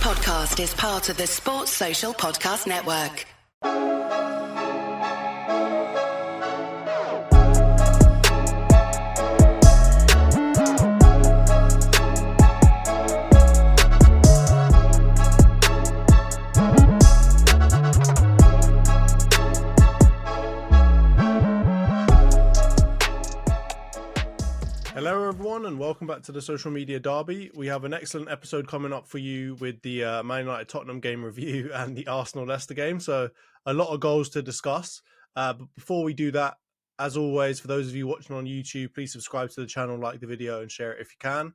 podcast is part of the Sports Social Podcast Network. Hello everyone and welcome back to the Social Media Derby. We have an excellent episode coming up for you with the Man United Tottenham game review and the Arsenal Leicester game. So a lot of goals to discuss. But before we do that, as always, for those of you watching on YouTube, please subscribe to the channel, like the video and share it if you can.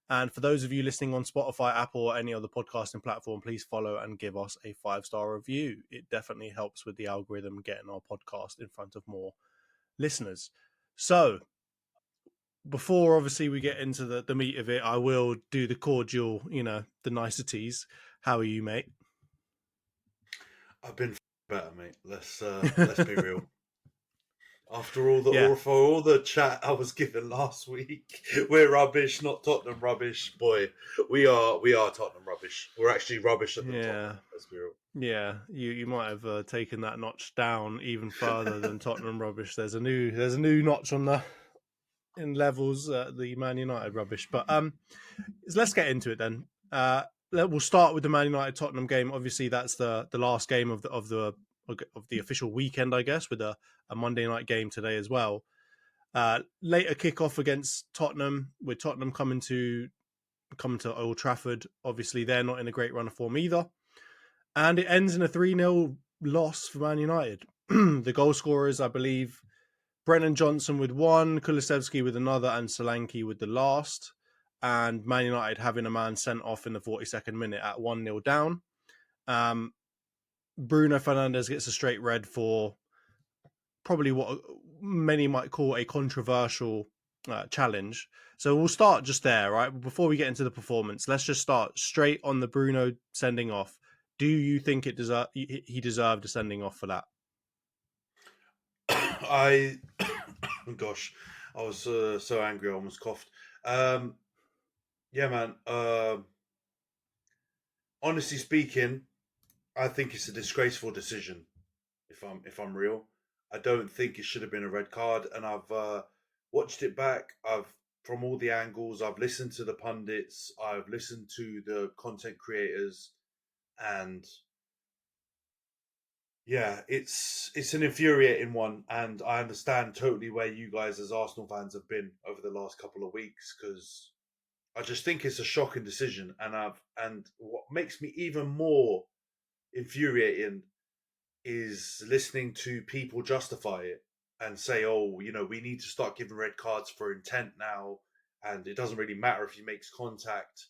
And for those of you listening on Spotify, Apple or any other podcasting platform, please follow and give us a 5-star review. It definitely helps with the algorithm getting our podcast in front of more listeners. So before obviously we get into the meat of it, I will do the cordial, the niceties. How are you, mate? I've been better, mate. Let's be real. After all the chat I was given last week, we're rubbish, not Tottenham rubbish. Boy, we are Tottenham rubbish. We're actually rubbish at the Tottenham. Let's be real. Yeah, you might have taken that notch down even further than Tottenham rubbish. There's a new notch on in levels, the Man United rubbish. But let's get into it then. We'll start with the Man United Tottenham game. Obviously, that's the last game of the official weekend, I guess, with a Monday night game today as well. Later kickoff against Tottenham, with Tottenham coming to Old Trafford. Obviously, they're not in a great run of form either, and it ends in a 3-0 loss for Man United. The goal scorers, I believe, Brennan Johnson with one, Kulusevski with another, and Solanke with the last. And Man United having a man sent off in the 42nd minute at 1-0 down. Bruno Fernandes gets a straight red for probably what many might call a controversial challenge. So we'll start just there, right? Before we get into the performance, let's just start straight on the Bruno sending off. Do you think he deserved a sending off for that? Gosh, I was so angry I almost coughed. Yeah, man. Honestly speaking, I think it's a disgraceful decision. If I'm real, I don't think it should have been a red card. And I've watched it back. From all the angles. I've listened to the pundits. I've listened to the content creators, and yeah, it's an infuriating one, and I understand totally where you guys as Arsenal fans have been over the last couple of weeks, because I just think it's a shocking decision, and what makes me even more infuriating is listening to people justify it and say, oh, we need to start giving red cards for intent now, and it doesn't really matter if he makes contact.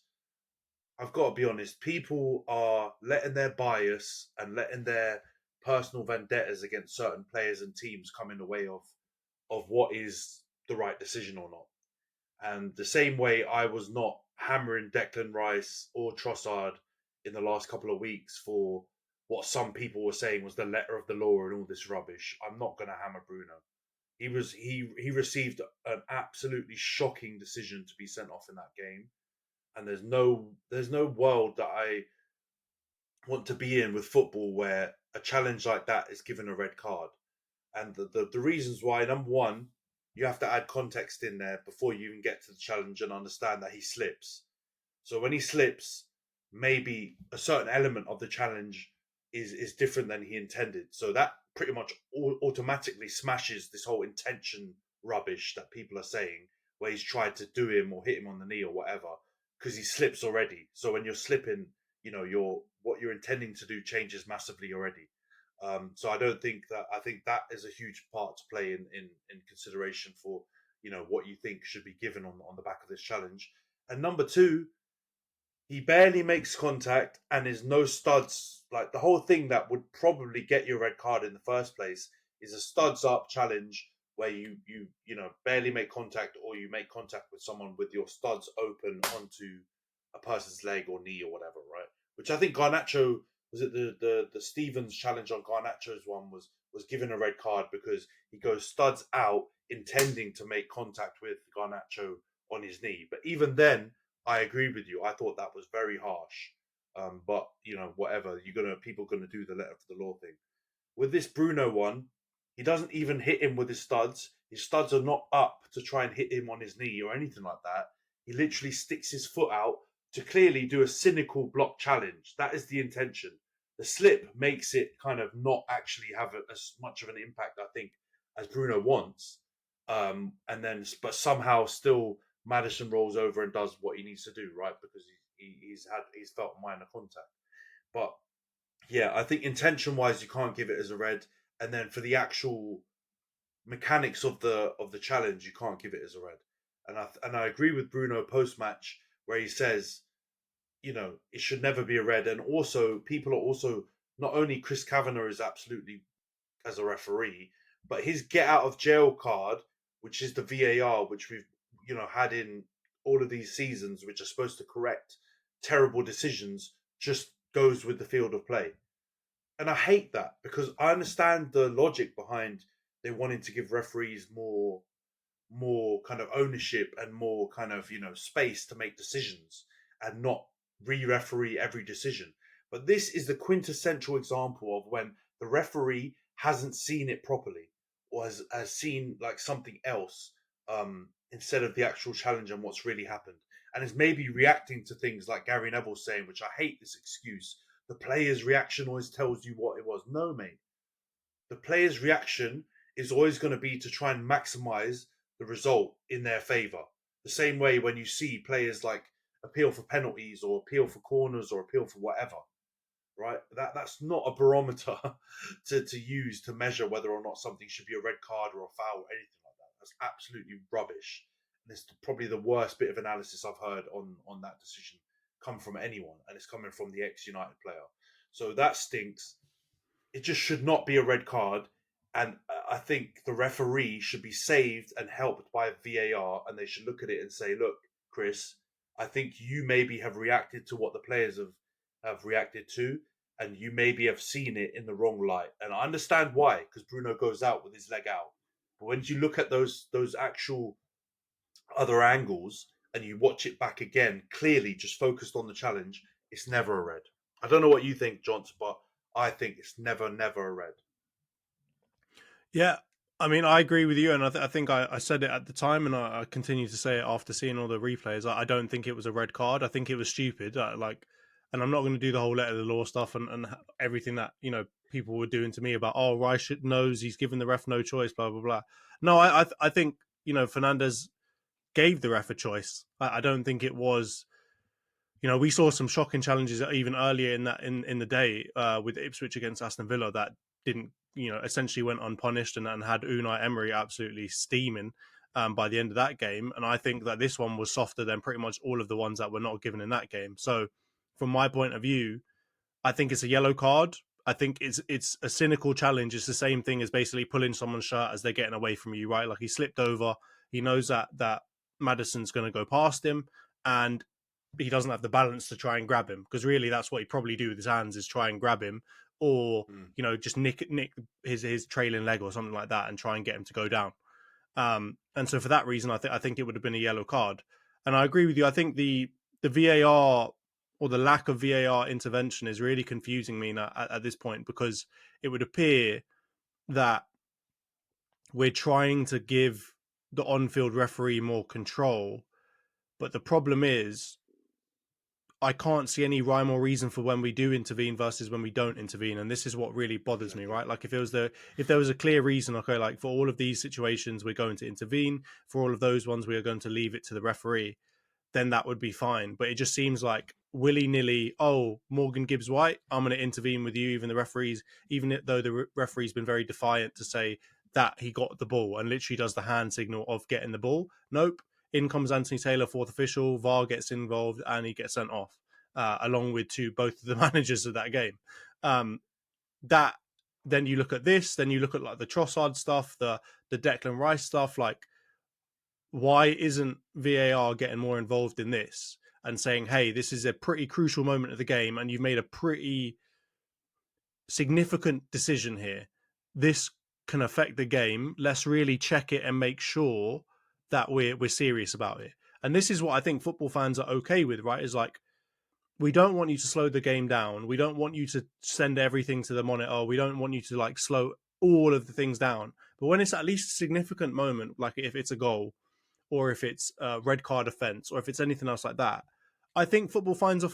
I've got to be honest, people are letting their bias and letting their personal vendettas against certain players and teams come in the way of what is the right decision or not. And the same way I was not hammering Declan Rice or Trossard in the last couple of weeks for what some people were saying was the letter of the law and all this rubbish, I'm not going to hammer Bruno. He received an absolutely shocking decision to be sent off in that game, and there's no world that I want to be in with football where a challenge like that is given a red card. And the reasons why, number one, you have to add context in there before you even get to the challenge and understand that he slips. So when he slips, maybe a certain element of the challenge is different than he intended. So that pretty much automatically smashes this whole intention rubbish that people are saying, where he's tried to do him or hit him on the knee or whatever, because he slips already. So when you're slipping, what you're intending to do changes massively already. So I think that is a huge part to play in consideration for, what you think should be given on the back of this challenge. And number two, he barely makes contact and is no studs. Like, the whole thing that would probably get you a red card in the first place is a studs up challenge where you barely make contact, or you make contact with someone with your studs open onto a person's leg or knee or whatever, right? Which I think Garnacho, was it the Stevens challenge on Garnacho's one was given a red card because he goes studs out intending to make contact with Garnacho on his knee. But even then, I agree with you. I thought that was very harsh. But whatever, people are gonna do the letter of the law thing. With this Bruno one, he doesn't even hit him with his studs. His studs are not up to try and hit him on his knee or anything like that. He literally sticks his foot out to clearly do a cynical block challenge. That is the intention. The slip makes it kind of not actually have as much of an impact, I think, as Bruno wants. But somehow still Maddison rolls over and does what he needs to do, right? Because he's felt minor contact. But yeah, I think intention wise, you can't give it as a red, and then for the actual mechanics of the challenge, you can't give it as a red. And I agree with Bruno post match where he says, it should never be a red. And also, people are also, not only Chris Kavanagh is absolutely as a referee, but his get out of jail card, which is the VAR, which we've had in all of these seasons, which are supposed to correct terrible decisions, just goes with the field of play. And I hate that because I understand the logic behind they wanting to give referees more kind of ownership and more kind of space to make decisions and not re-referee every decision. But this is the quintessential example of when the referee hasn't seen it properly or has seen like something else instead of the actual challenge and what's really happened, and is maybe reacting to things like Gary Neville saying, which I hate this excuse, the player's reaction always tells you what it was. No, mate. The player's reaction is always going to be to try and maximize the result in their favour. The same way when you see players like appeal for penalties or appeal for corners or appeal for whatever, right? That's not a barometer to use to measure whether or not something should be a red card or a foul or anything like that. That's absolutely rubbish. And it's probably the worst bit of analysis I've heard on that decision come from anyone, and it's coming from the ex-United player. So that stinks. It just should not be a red card, and I think the referee should be saved and helped by VAR, and they should look at it and say, look, Chris, I think you maybe have reacted to what the players have reacted to, and you maybe have seen it in the wrong light. And I understand why, because Bruno goes out with his leg out. But when you look at those actual other angles and you watch it back again, clearly just focused on the challenge, it's never a red. I don't know what you think, Johnson, but I think it's never a red. Yeah, I mean, I agree with you, and I think I said it at the time, and I continue to say it after seeing all the replays. I don't think it was a red card. I think it was stupid. And I'm not going to do the whole letter of the law stuff and everything that people were doing to me about Rice knows he's given the ref no choice, blah blah blah. No, I think Fernandez gave the ref a choice. I don't think it was. We saw some shocking challenges even earlier in the day with Ipswich against Aston Villa that didn't, essentially went unpunished and had Unai Emery absolutely steaming by the end of that game. And I think that this one was softer than pretty much all of the ones that were not given in that game. So from my point of view, I think it's a yellow card. I think it's a cynical challenge. It's the same thing as basically pulling someone's shirt as they're getting away from you, right? Like he slipped over. He knows that Maddison's going to go past him, and he doesn't have the balance to try and grab him, because really that's what he'd probably do with his hands, is try and grab him, or just nick his trailing leg or something like that and try and get him to go down. And so for that reason, I think it would have been a yellow card. And I agree with you. I think the VAR or the lack of VAR intervention is really confusing me at this point, because it would appear that we're trying to give the on-field referee more control. But the problem is, I can't see any rhyme or reason for when we do intervene versus when we don't intervene. And this is what really bothers me, right? Like if there was a clear reason, okay, like for all of these situations, we're going to intervene. For all of those ones, we are going to leave it to the referee. Then that would be fine. But it just seems like willy-nilly, Morgan Gibbs-White, I'm going to intervene with you, even though the referee's been very defiant to say that he got the ball and literally does the hand signal of getting the ball. Nope. In comes Anthony Taylor, fourth official, VAR gets involved, and he gets sent off, along with both of the managers of that game. Then you look at this, then you look at like the Trossard stuff, the Declan Rice stuff, like, why isn't VAR getting more involved in this and saying, hey, this is a pretty crucial moment of the game and you've made a pretty significant decision here. This can affect the game. Let's really check it and make sure that we're serious about it. And this is what I think football fans are okay with, right? Is like, we don't want you to slow the game down. We don't want you to send everything to the monitor. We don't want you to like slow all of the things down. But when it's at least a significant moment, like if it's a goal or if it's a red card offence or if it's anything else like that, I think football fans are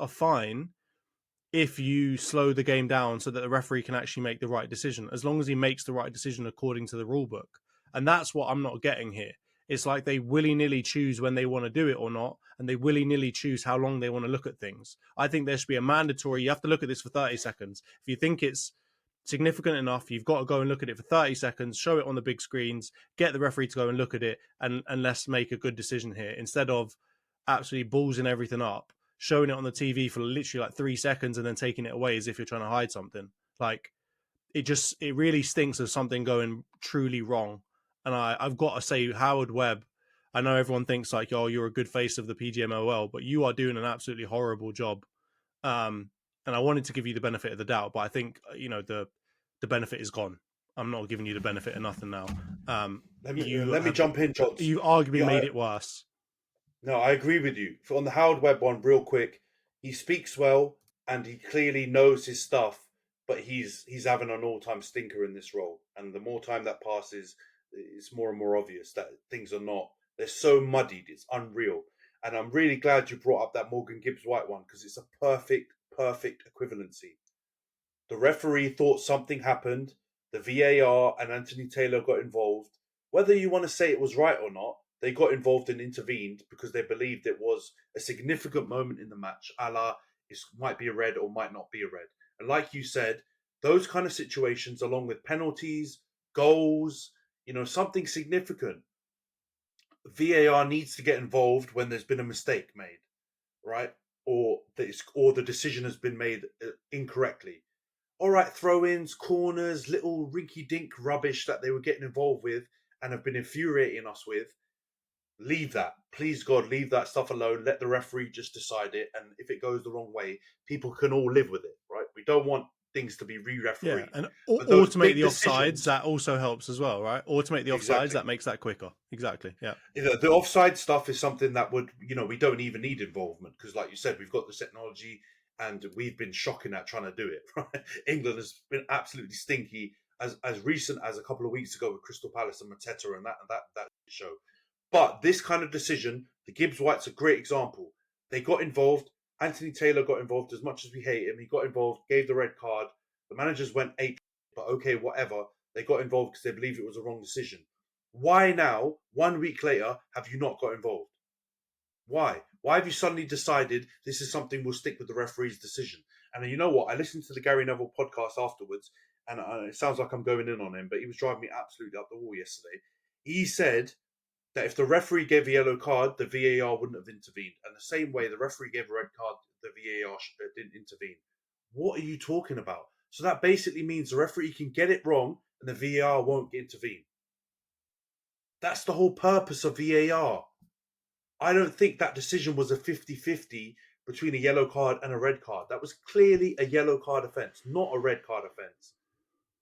fine if you slow the game down so that the referee can actually make the right decision, as long as he makes the right decision according to the rule book. And that's what I'm not getting here. It's like they willy-nilly choose when they want to do it or not, and they willy-nilly choose how long they want to look at things. I think there should be a mandatory, you have to look at this for 30 seconds. If you think it's significant enough, you've got to go and look at it for 30 seconds, show it on the big screens, get the referee to go and look at it, and let's make a good decision here, instead of absolutely ballsing everything up, showing it on the TV for literally like 3 seconds and then taking it away as if you're trying to hide something. Like, it really stinks of something going truly wrong. And I've got to say, Howard Webb, I know everyone thinks like, oh, you're a good face of the PGMOL, but you are doing an absolutely horrible job. And I wanted to give you the benefit of the doubt, but I think, the benefit is gone. I'm not giving you the benefit of nothing now. Let me jump in, John. You arguably made it worse. No, I agree with you. On the Howard Webb one, real quick, he speaks well and he clearly knows his stuff, but he's having an all-time stinker in this role. And the more time that passes, it's more and more obvious that things are not. They're so muddied, it's unreal. And I'm really glad you brought up that Morgan Gibbs-White one, because it's a perfect equivalency. The referee thought something happened. The VAR and Anthony Taylor got involved. Whether you want to say it was right or not, they got involved and intervened because they believed it was a significant moment in the match, a la it might be a red or might not be a red. And like you said, those kind of situations, along with penalties, goals, something significant, VAR needs to get involved when there's been a mistake made, right? Or the decision has been made incorrectly. All right, throw-ins, corners, little rinky-dink rubbish that they were getting involved with and have been infuriating us with. Leave that. Please, God, leave that stuff alone. Let the referee just decide it. And if it goes the wrong way, people can all live with it, right? We don't want things to be re-refereed. Yeah, and automate the offsides, that also helps as well, right? Automate the offsides, that makes that quicker. Exactly, yeah. The offside stuff is something that would, we don't even need involvement because, like you said, we've got the technology and we've been shocking at trying to do it, right? England has been absolutely stinky as recent as a couple of weeks ago with Crystal Palace and Mateta and that show. But this kind of decision, the Gibbs-White's a great example. They got involved. Anthony Taylor got involved. As much as we hate him, he got involved, gave the red card. The managers went ape, but okay, whatever. They got involved because they believed it was a wrong decision. Why now, 1 week later, have you not got involved? Why? Why have you suddenly decided this is something we'll stick with the referee's decision? And you know what? I listened to the Gary Neville podcast afterwards, and it sounds like I'm going in on him, but he was driving me absolutely up the wall yesterday. He said that if the referee gave a yellow card, the VAR wouldn't have intervened. And the same way the referee gave a red card, the VAR didn't intervene. What are you talking about? So that basically means the referee can get it wrong and the VAR won't intervene. That's the whole purpose of VAR. I don't think that decision was a 50-50 between a yellow card and a red card. That was clearly a yellow card offence, not a red card offence.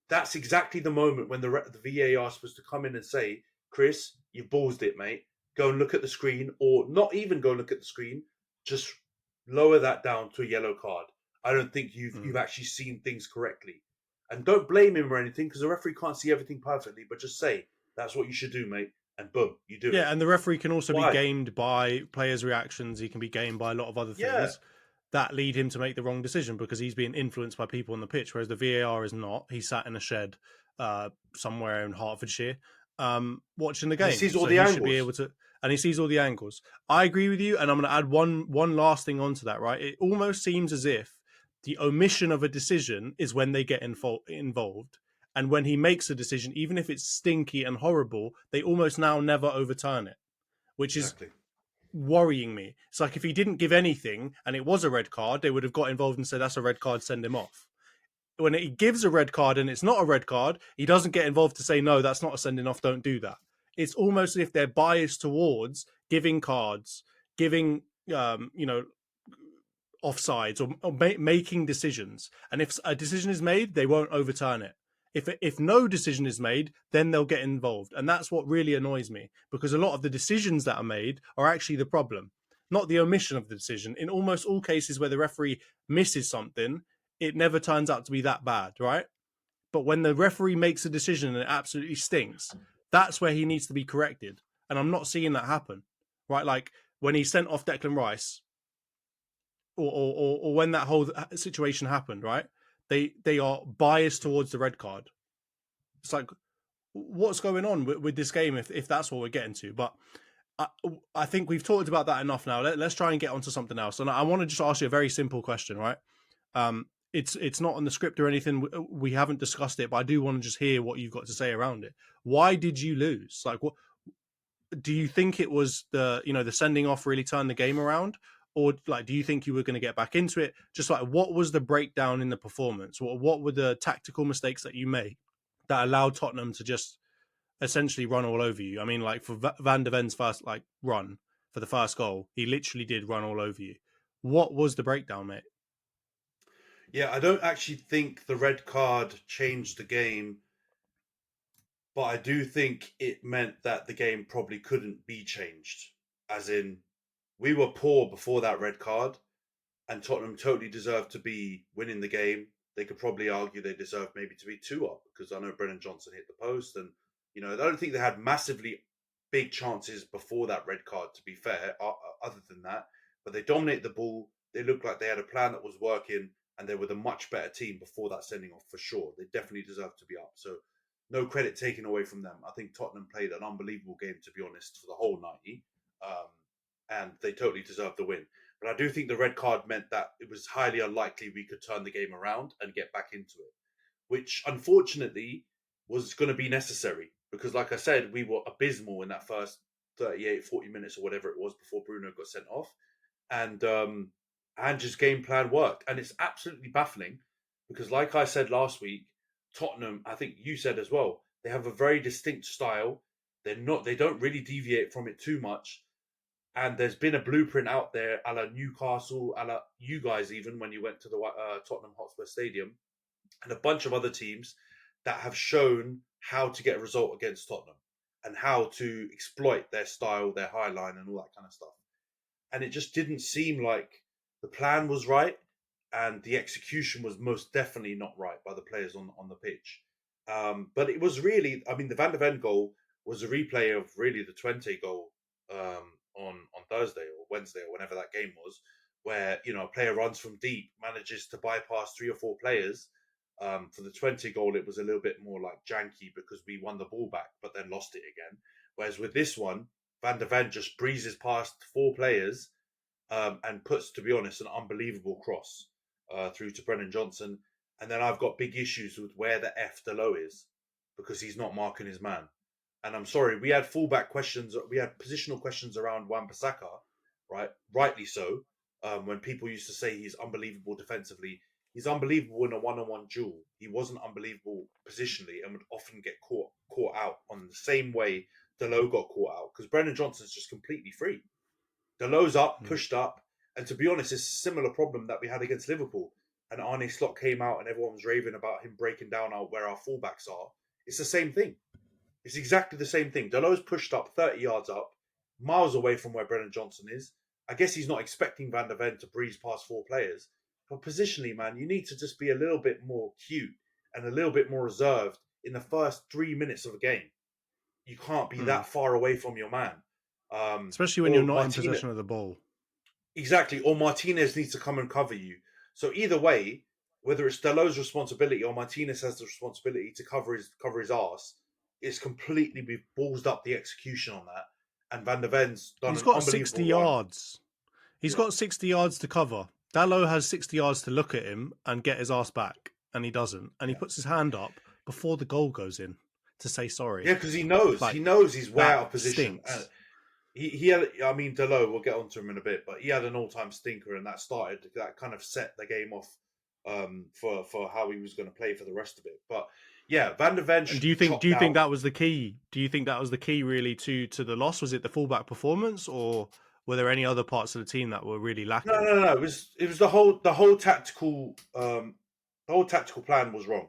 That's exactly the moment when the VAR is supposed to come in and say, Chris, you've ballsed it, mate. Go and look at the screen, or not even go and look at the screen. Just lower that down to a yellow card. I don't think you've actually seen things correctly. And don't blame him or anything, because the referee can't see everything perfectly, but just say, that's what you should do, mate. And boom, you do it. Yeah, and the referee can also be gamed by players' reactions. He can be gamed by a lot of other things that lead him to make the wrong decision because he's being influenced by people on the pitch, whereas the VAR is not. He's sat in a shed somewhere in Hertfordshire watching the game. He sees all the angles. Should be able to, and he sees all the angles. I agree with you, and I'm going to add one last thing onto that, right? It almost seems as if the omission of a decision is when they get involved. And when he makes a decision, even if it's stinky and horrible, they almost now never overturn it, which is worrying me. It's like if he didn't give anything and it was a red card, they would have got involved and said, that's a red card, send him off. When he gives a red card and it's not a red card, he doesn't get involved to say, no, that's not a sending off, don't do that. It's almost as if they're biased towards giving cards, giving, offsides or making decisions. And if a decision is made, they won't overturn it. If no decision is made, then they'll get involved. And that's what really annoys me, because a lot of the decisions that are made are actually the problem. not the omission of the decision. In almost all cases where the referee misses something, it never turns out to be that bad, right? But when the referee makes a decision and it absolutely stinks, that's where he needs to be corrected. And I'm not seeing that happen, right? Like when he sent off Declan Rice, or when that whole situation happened, right? They are biased towards the red card. It's like, what's going on with this game if that's what we're getting to? But I think we've talked about that enough now. Let's try and get onto something else. And I want to just ask you a very simple question, right? It's not on the script or anything. We haven't discussed it, but I do want to just hear what you've got to say around it. Why did you lose? Like, what do you think it was the sending off really turned the game around? Or like, do you think you were going to get back into it? Just like, what was the breakdown in the performance? What were the tactical mistakes that you made that allowed Tottenham to just essentially run all over you? I mean, like for Van de Ven's first run for the first goal, he literally did run all over you. What was the breakdown, mate? Yeah, I don't actually think the red card changed the game, but I do think it meant that the game probably couldn't be changed. As in, we were poor before that red card, and Tottenham totally deserved to be winning the game. They could probably argue they deserved maybe to be 2-up, because I know Brennan Johnson hit the post, and I don't think they had massively big chances before that red card, to be fair, other than that. But they dominated the ball. They looked like they had a plan that was working, and they were the much better team before that sending off for sure. They definitely deserved to be up. So no credit taken away from them. I think Tottenham played an unbelievable game, to be honest, for the whole 90. And they totally deserved the win. But I do think the red card meant that it was highly unlikely we could turn the game around and get back into it, which unfortunately was going to be necessary because, like I said, we were abysmal in that first 38, 40 minutes or whatever it was before Bruno got sent off. And Ange's game plan worked. And it's absolutely baffling because, like I said last week, Tottenham, I think you said as well, they have a very distinct style. They don't really deviate from it too much. And there's been a blueprint out there, a la Newcastle, a la you guys even, when you went to the Tottenham Hotspur Stadium, and a bunch of other teams that have shown how to get a result against Tottenham and how to exploit their style, their high line, and all that kind of stuff. And it just didn't seem like the plan was right, and the execution was most definitely not right by the players on the pitch. But it was really, I mean, the Van de Ven goal was a replay of really the Twente goal on Thursday or Wednesday or whenever that game was, where a player runs from deep, manages to bypass 3 or 4 players. For the Twente goal, it was a little bit more like janky because we won the ball back, but then lost it again. Whereas with this one, Van de Ven just breezes past 4 players and puts, to be honest, an unbelievable cross through to Brennan Johnson. And then I've got big issues with where the F Delo is because he's not marking his man. And I'm sorry, we had fullback questions, we had positional questions around Wan-Bissaka, right? Rightly so. When people used to say he's unbelievable defensively, he's unbelievable in a one-on-one duel. He wasn't unbelievable positionally and would often get caught out on the same way Delo got caught out because Brennan Johnson's just completely free. Delo's up, pushed up, and to be honest, it's a similar problem that we had against Liverpool. And Arne Slot came out and everyone was raving about him breaking down where our fullbacks are. It's the same thing. It's exactly the same thing. Delo's pushed up 30 yards up, miles away from where Brennan Johnson is. I guess he's not expecting Van de Ven to breeze past 4 players. But positionally, man, you need to just be a little bit more cute and a little bit more reserved in the first 3 minutes of a game. You can't be that far away from your man. Especially when you're not in possession of the ball. Exactly. Or Martinez needs to come and cover you. So either way, whether it's Delo's responsibility or Martinez has the responsibility to cover his arse, it's completely, we've ballsed up the execution on that. And Van de Ven's done He's got 60 yards. He's got 60 yards to cover. Delo has 60 yards to look at him and get his ass back, and he doesn't. And he puts his hand up before the goal goes in to say sorry. Yeah, because he knows. He knows he's way out of position. He had, I mean, Delo, we'll get onto him in a bit, but he had an all-time stinker, and that kind of set the game off for how he was going to play for the rest of it. But yeah, Van de Ven. Do you think that was the key? Do you think that was the key really to the loss? Was it the fullback performance, or were there any other parts of the team that were really lacking? No. It was the whole tactical plan was wrong,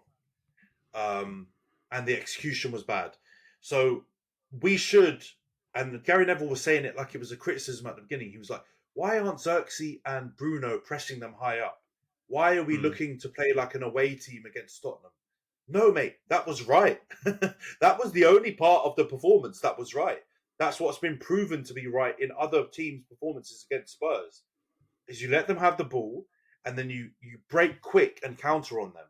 and the execution was bad. So we should. And Gary Neville was saying it like it was a criticism at the beginning. He was like, why aren't Xerxes and Bruno pressing them high up? Why are we looking to play like an away team against Tottenham? No, mate, that was right. That was the only part of the performance that was right. That's what's been proven to be right in other teams' performances against Spurs. Is you let them have the ball and then you break quick and counter on them.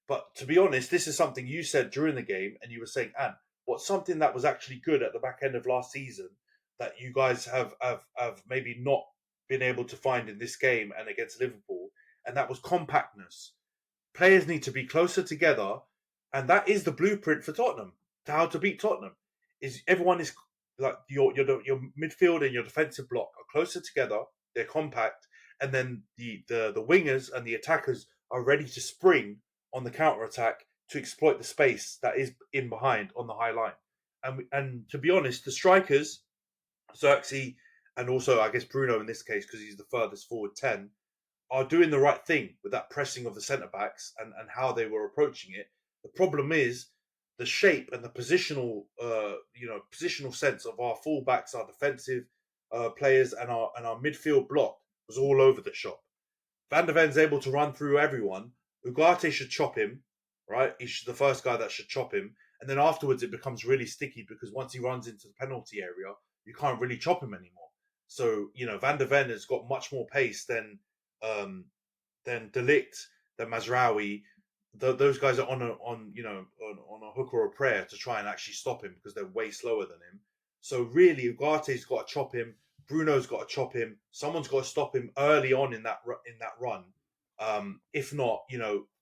But to be honest, this is something you said during the game, and you were saying, Anne, what's something that was actually good at the back end of last season that you guys have maybe not been able to find in this game and against Liverpool, and that was compactness. Players need to be closer together, and that is the blueprint for Tottenham to how to beat Tottenham. Is everyone is like your midfield and your defensive block are closer together, they're compact, and then the wingers and the attackers are ready to spring on the counter attack to exploit the space that is in behind on the high line. And to be honest, the strikers, Xerxes and also I guess Bruno in this case because he's the furthest forward 10, are doing the right thing with that pressing of the centre backs and how they were approaching it. The problem is the shape and the positional positional sense of our fullbacks, our defensive players, and our midfield block was all over the shop. Van der Ven's able to run through everyone. Ugarte should chop him, right? He's the first guy that should chop him. And then afterwards it becomes really sticky because once he runs into the penalty area, you can't really chop him anymore. So, Van der Ven has got much more pace than De Ligt, than Mazraoui. Those guys are on a hook or a prayer to try and actually stop him because they're way slower than him. So really, Ugarte's got to chop him. Bruno's got to chop him. Someone's got to stop him early on in that run. If not,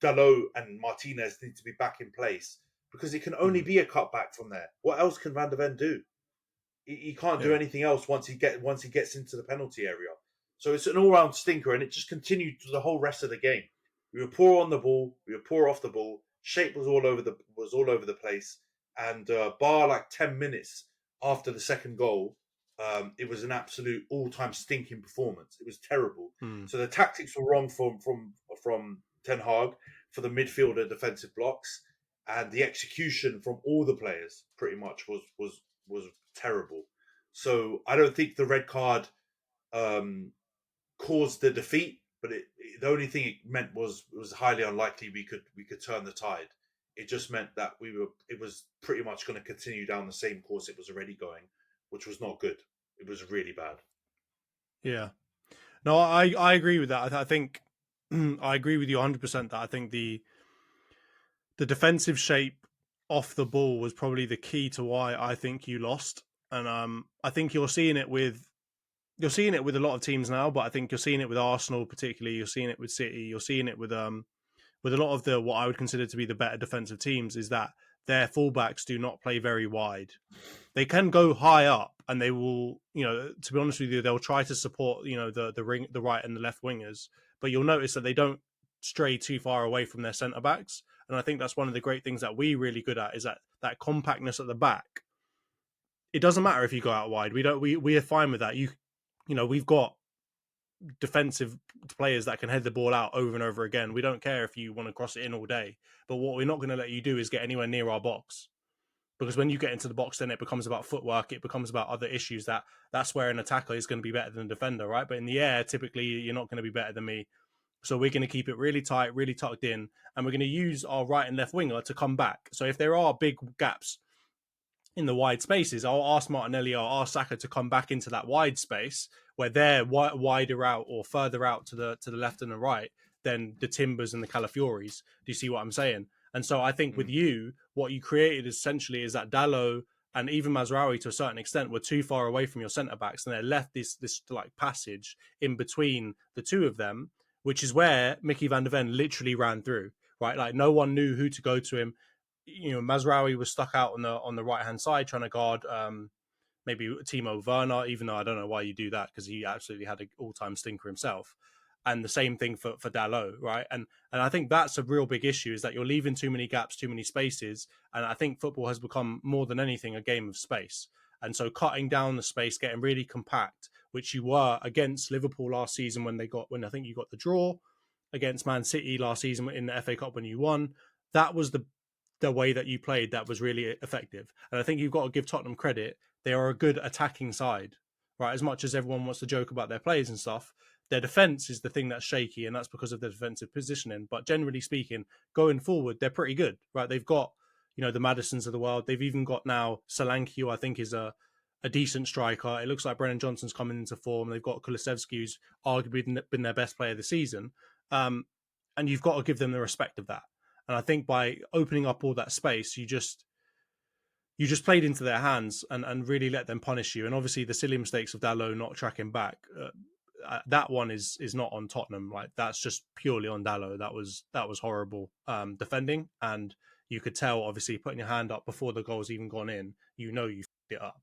Dalot and Martinez need to be back in place because it can only be a cutback from there. What else can Van der Ven do? He can't do anything else once he gets into the penalty area. So it's an all-round stinker, and it just continued to the whole rest of the game. We were poor on the ball, we were poor off the ball. Shape was all over the place, and bar like 10 minutes after the second goal, it was an absolute all-time stinking performance. It was terrible. So the tactics were wrong from Ten Hag for the midfield and defensive blocks, and the execution from all the players pretty much was terrible. So I don't think the red card caused the defeat, but the only thing it meant was it was highly unlikely we could turn the tide. It just meant that it was pretty much going to continue down the same course it was already going, which was not good. It was really bad. Yeah. No, I agree with that. I think I agree with you 100% that I think the defensive shape off the ball was probably the key to why I think you lost. And I think you're seeing it with a lot of teams now, but I think you're seeing it with Arsenal particularly. You're seeing it with City. You're seeing it with a lot of the what I would consider to be the better defensive teams is that their fullbacks do not play very wide. They can go high up, and they will, to be honest with you, they'll try to support, the right and the left wingers. But you'll notice that they don't stray too far away from their centre backs, and I think that's one of the great things that we're really good at is that compactness at the back. It doesn't matter if you go out wide. We are fine with that. We've got defensive players that can head the ball out over and over again. We don't care if you want to cross it in all day. But what we're not going to let you do is get anywhere near our box. Because when you get into the box, then it becomes about footwork. It becomes about other issues that's where an attacker is going to be better than a defender, right? But in the air, typically, you're not going to be better than me. So we're going to keep it really tight, really tucked in. And we're going to use our right and left winger to come back. So if there are big gaps in the wide spaces, I'll ask Martinelli or ask Saka to come back into that wide space where they're wider out or further out to the left and the right than the Timbers and the Calafioris. Do you see what I'm saying? And so I think with you, what you created essentially is that Dalot and even Mazraoui to a certain extent were too far away from your centre backs, and they left this like passage in between the two of them, which is where Mickey van der Ven literally ran through. Right, like no one knew who to go to him. Mazraoui was stuck out on the right hand side trying to guard maybe Timo Werner, even though I don't know why you do that because he absolutely had an all-time stinker himself. And the same thing for Dalot, right? And I think that's a real big issue is that you're leaving too many gaps, too many spaces. And I think football has become more than anything a game of space. And so cutting down the space, getting really compact, which you were against Liverpool last season when I think you got the draw, against Man City last season in the FA Cup when you won. That was the way that you played that was really effective. And I think you've got to give Tottenham credit. They are a good attacking side, right? As much as everyone wants to joke about their plays and stuff, their defense is the thing that's shaky, and that's because of their defensive positioning. But generally speaking, going forward, they're pretty good, right? They've got, the Madisons of the world. They've even got now Solanke, who I think is a decent striker. It looks like Brennan Johnson's coming into form. They've got Kulusevski, who's arguably been their best player of the season. And you've got to give them the respect of that. And I think by opening up all that space, you just played into their hands and really let them punish you. And obviously the silly mistakes of Dalot not tracking back, that one is not on Tottenham. Like, that's just purely on Dalot. That was horrible defending, and you could tell, obviously, putting your hand up before the goal's even gone in, you f***ed it up.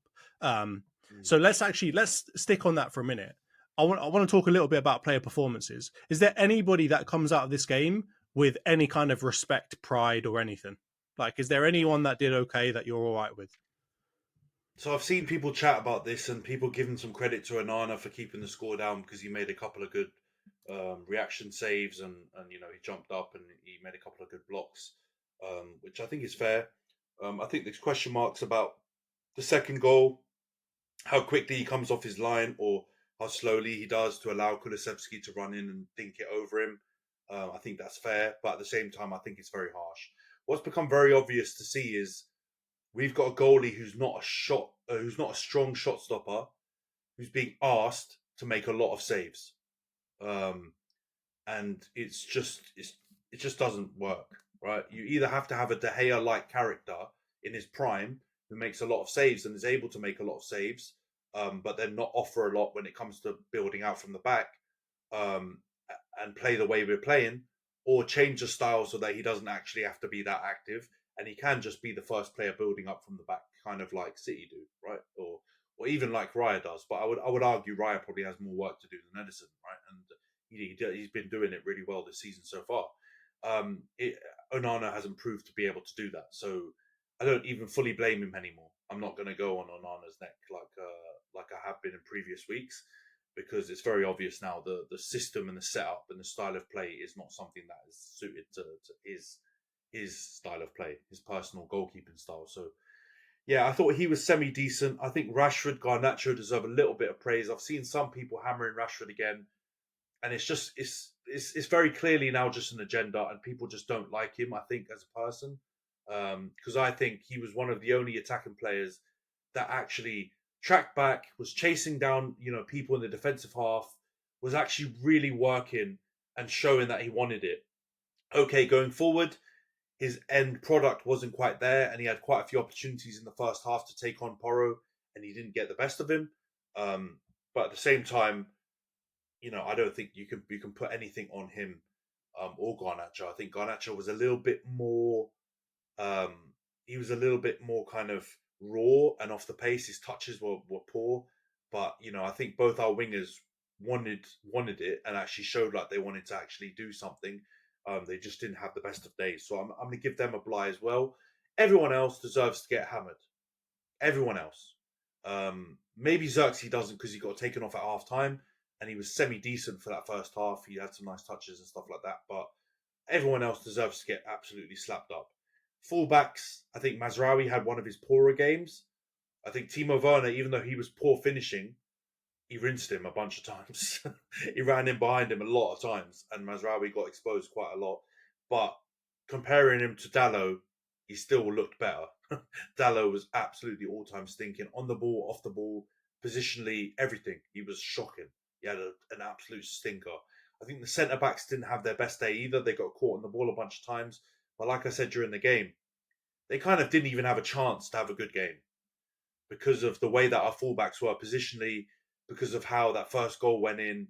So let's stick on that for a minute. I want to talk a little bit about player performances. Is there anybody that comes out of this game with any kind of respect, pride, or anything? Like, is there anyone that did okay that you're all right with? So I've seen people chat about this and people giving some credit to Onana for keeping the score down because he made a couple of good reaction saves and he jumped up and he made a couple of good blocks, which I think is fair. I think there's question marks about the second goal, how quickly he comes off his line or how slowly he does to allow Kulusevski to run in and dink it over him. I think that's fair, but at the same time, I think it's very harsh. What's become very obvious to see is we've got a goalie who's not a strong shot stopper, who's being asked to make a lot of saves, and it just doesn't work, right? You either have to have a De Gea-like character in his prime who makes a lot of saves and is able to make a lot of saves, but then not offer a lot when it comes to building out from the back, and play the way we're playing, or change the style so that he doesn't actually have to be that active and he can just be the first player building up from the back, kind of like City do, right? Or even like Raya does. But I would argue Raya probably has more work to do than Edison, right? And he's been doing it really well this season so far. Onana hasn't proved to be able to do that, so I don't even fully blame him anymore. I'm not going to go on Onana's neck like I have been in previous weeks, because it's very obvious now the system and the setup and the style of play is not something that is suited to his style of play, his personal goalkeeping style. So, yeah, I thought he was semi-decent. I think Rashford, Garnacho deserve a little bit of praise. I've seen some people hammering Rashford again, and it's very clearly now just an agenda, and people just don't like him, I think, as a person. Because I think he was one of the only attacking players that actually tracked back, was chasing down, people in the defensive half, was actually really working and showing that he wanted it. Okay, going forward, his end product wasn't quite there, and he had quite a few opportunities in the first half to take on Porro, and he didn't get the best of him. But at the same time, I don't think you can put anything on him or Garnacho. I think Garnacho was a little bit more. He was a little bit more kind of raw and off the pace. His touches were poor, but I think both our wingers wanted it and actually showed like they wanted to actually do something. They just didn't have the best of days, so I'm going to give them a bly as well. Everyone else deserves to get hammered. Everyone else. Maybe Xerxes doesn't because he got taken off at half time and he was semi-decent for that first half. He had some nice touches and stuff like that, but everyone else deserves to get absolutely slapped up. Fullbacks, I think Mazraoui had one of his poorer games. I think Timo Werner, even though he was poor finishing, he rinsed him a bunch of times. He ran in behind him a lot of times, and Mazraoui got exposed quite a lot. But comparing him to Dalot, he still looked better. Dalot was absolutely all-time stinking. On the ball, off the ball, positionally, everything. He was shocking. He had an absolute stinker. I think the centre-backs didn't have their best day either. They got caught on the ball a bunch of times. But like I said during the game, they kind of didn't even have a chance to have a good game because of the way that our fullbacks were positionally, because of how that first goal went in,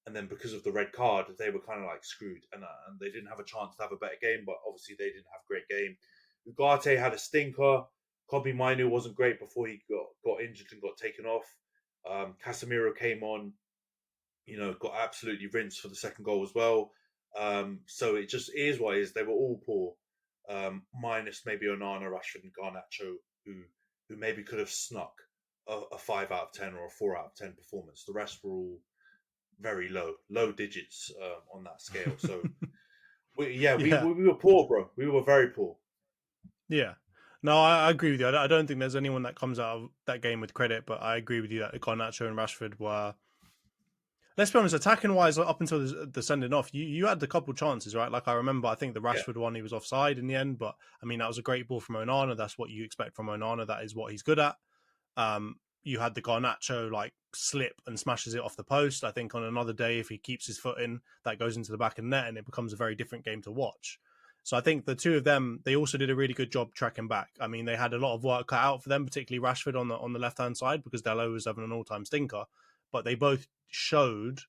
and then because of the red card, they were kind of like screwed, and they didn't have a chance to have a better game. But obviously, they didn't have a great game. Ugarte had a stinker. Kobe Mainu wasn't great before he got injured and got taken off. Casemiro came on, got absolutely rinsed for the second goal as well. So it just is what it is. They were all poor, minus maybe Onana, Rashford, and Garnacho, who maybe could have snuck a 5 out of 10 or a 4 out of 10 performance. The rest were all very low digits on that scale. So we were poor, bro. We were very poor. Yeah. No, I agree with you. I don't think there's anyone that comes out of that game with credit, but I agree with you that Garnacho and Rashford were, let's be honest, attacking wise, up until the sending off, you had a couple chances, right? Like I remember, I think the Yeah. Rashford one, he was offside in the end, but I mean, that was a great ball from Onana. That's what you expect from Onana. That is what he's good at. You had the Garnacho like slip and smashes it off the post. I think on another day, if he keeps his foot in, that goes into the back of the net and it becomes a very different game to watch. So I think the two of them, they also did a really good job tracking back. I mean, they had a lot of work cut out for them, particularly Rashford on the left hand side because Dalot was having an all time stinker. But they both showed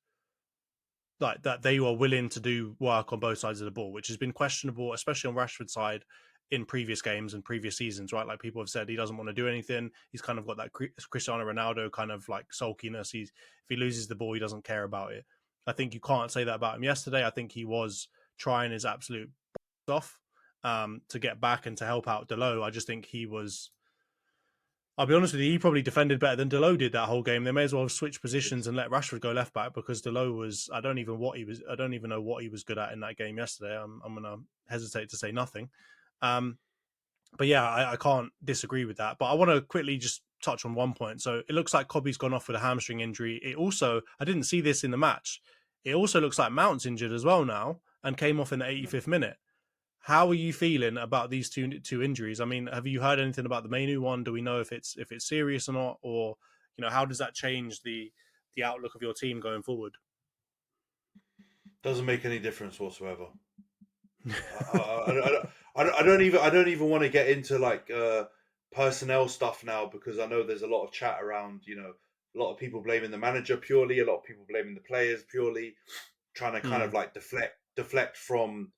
like that they were willing to do work on both sides of the ball, which has been questionable, especially on Rashford's side in previous games and previous seasons, right? Like people have said he doesn't want to do anything. He's kind of got that Cristiano Ronaldo kind of like sulkiness. If he loses the ball, he doesn't care about it. I think you can't say that about him yesterday. I think he was trying his absolute off to get back and to help out Dalot. I just think he was, I'll be honest with you, he probably defended better than Dalot did that whole game. They may as well have switched positions and let Rashford go left back because Dalot was, I don't even know what he was good at in that game yesterday. I'm gonna hesitate to say nothing. But yeah, I can't disagree with that. But I want to quickly just touch on one point. So it looks like Cobby's gone off with a hamstring injury. It also, I didn't see this in the match. It also looks like Mount's injured as well now and came off in the 85th minute. How are you feeling about these two injuries? I mean, have you heard anything about the Mainu one? Do we know if it's serious or not, or how does that change the outlook of your team going forward? Doesn't make any difference whatsoever. I don't even want to get into like personnel stuff now because I know there's a lot of chat around. A lot of people blaming the manager purely, a lot of people blaming the players purely, trying to kind of like deflect from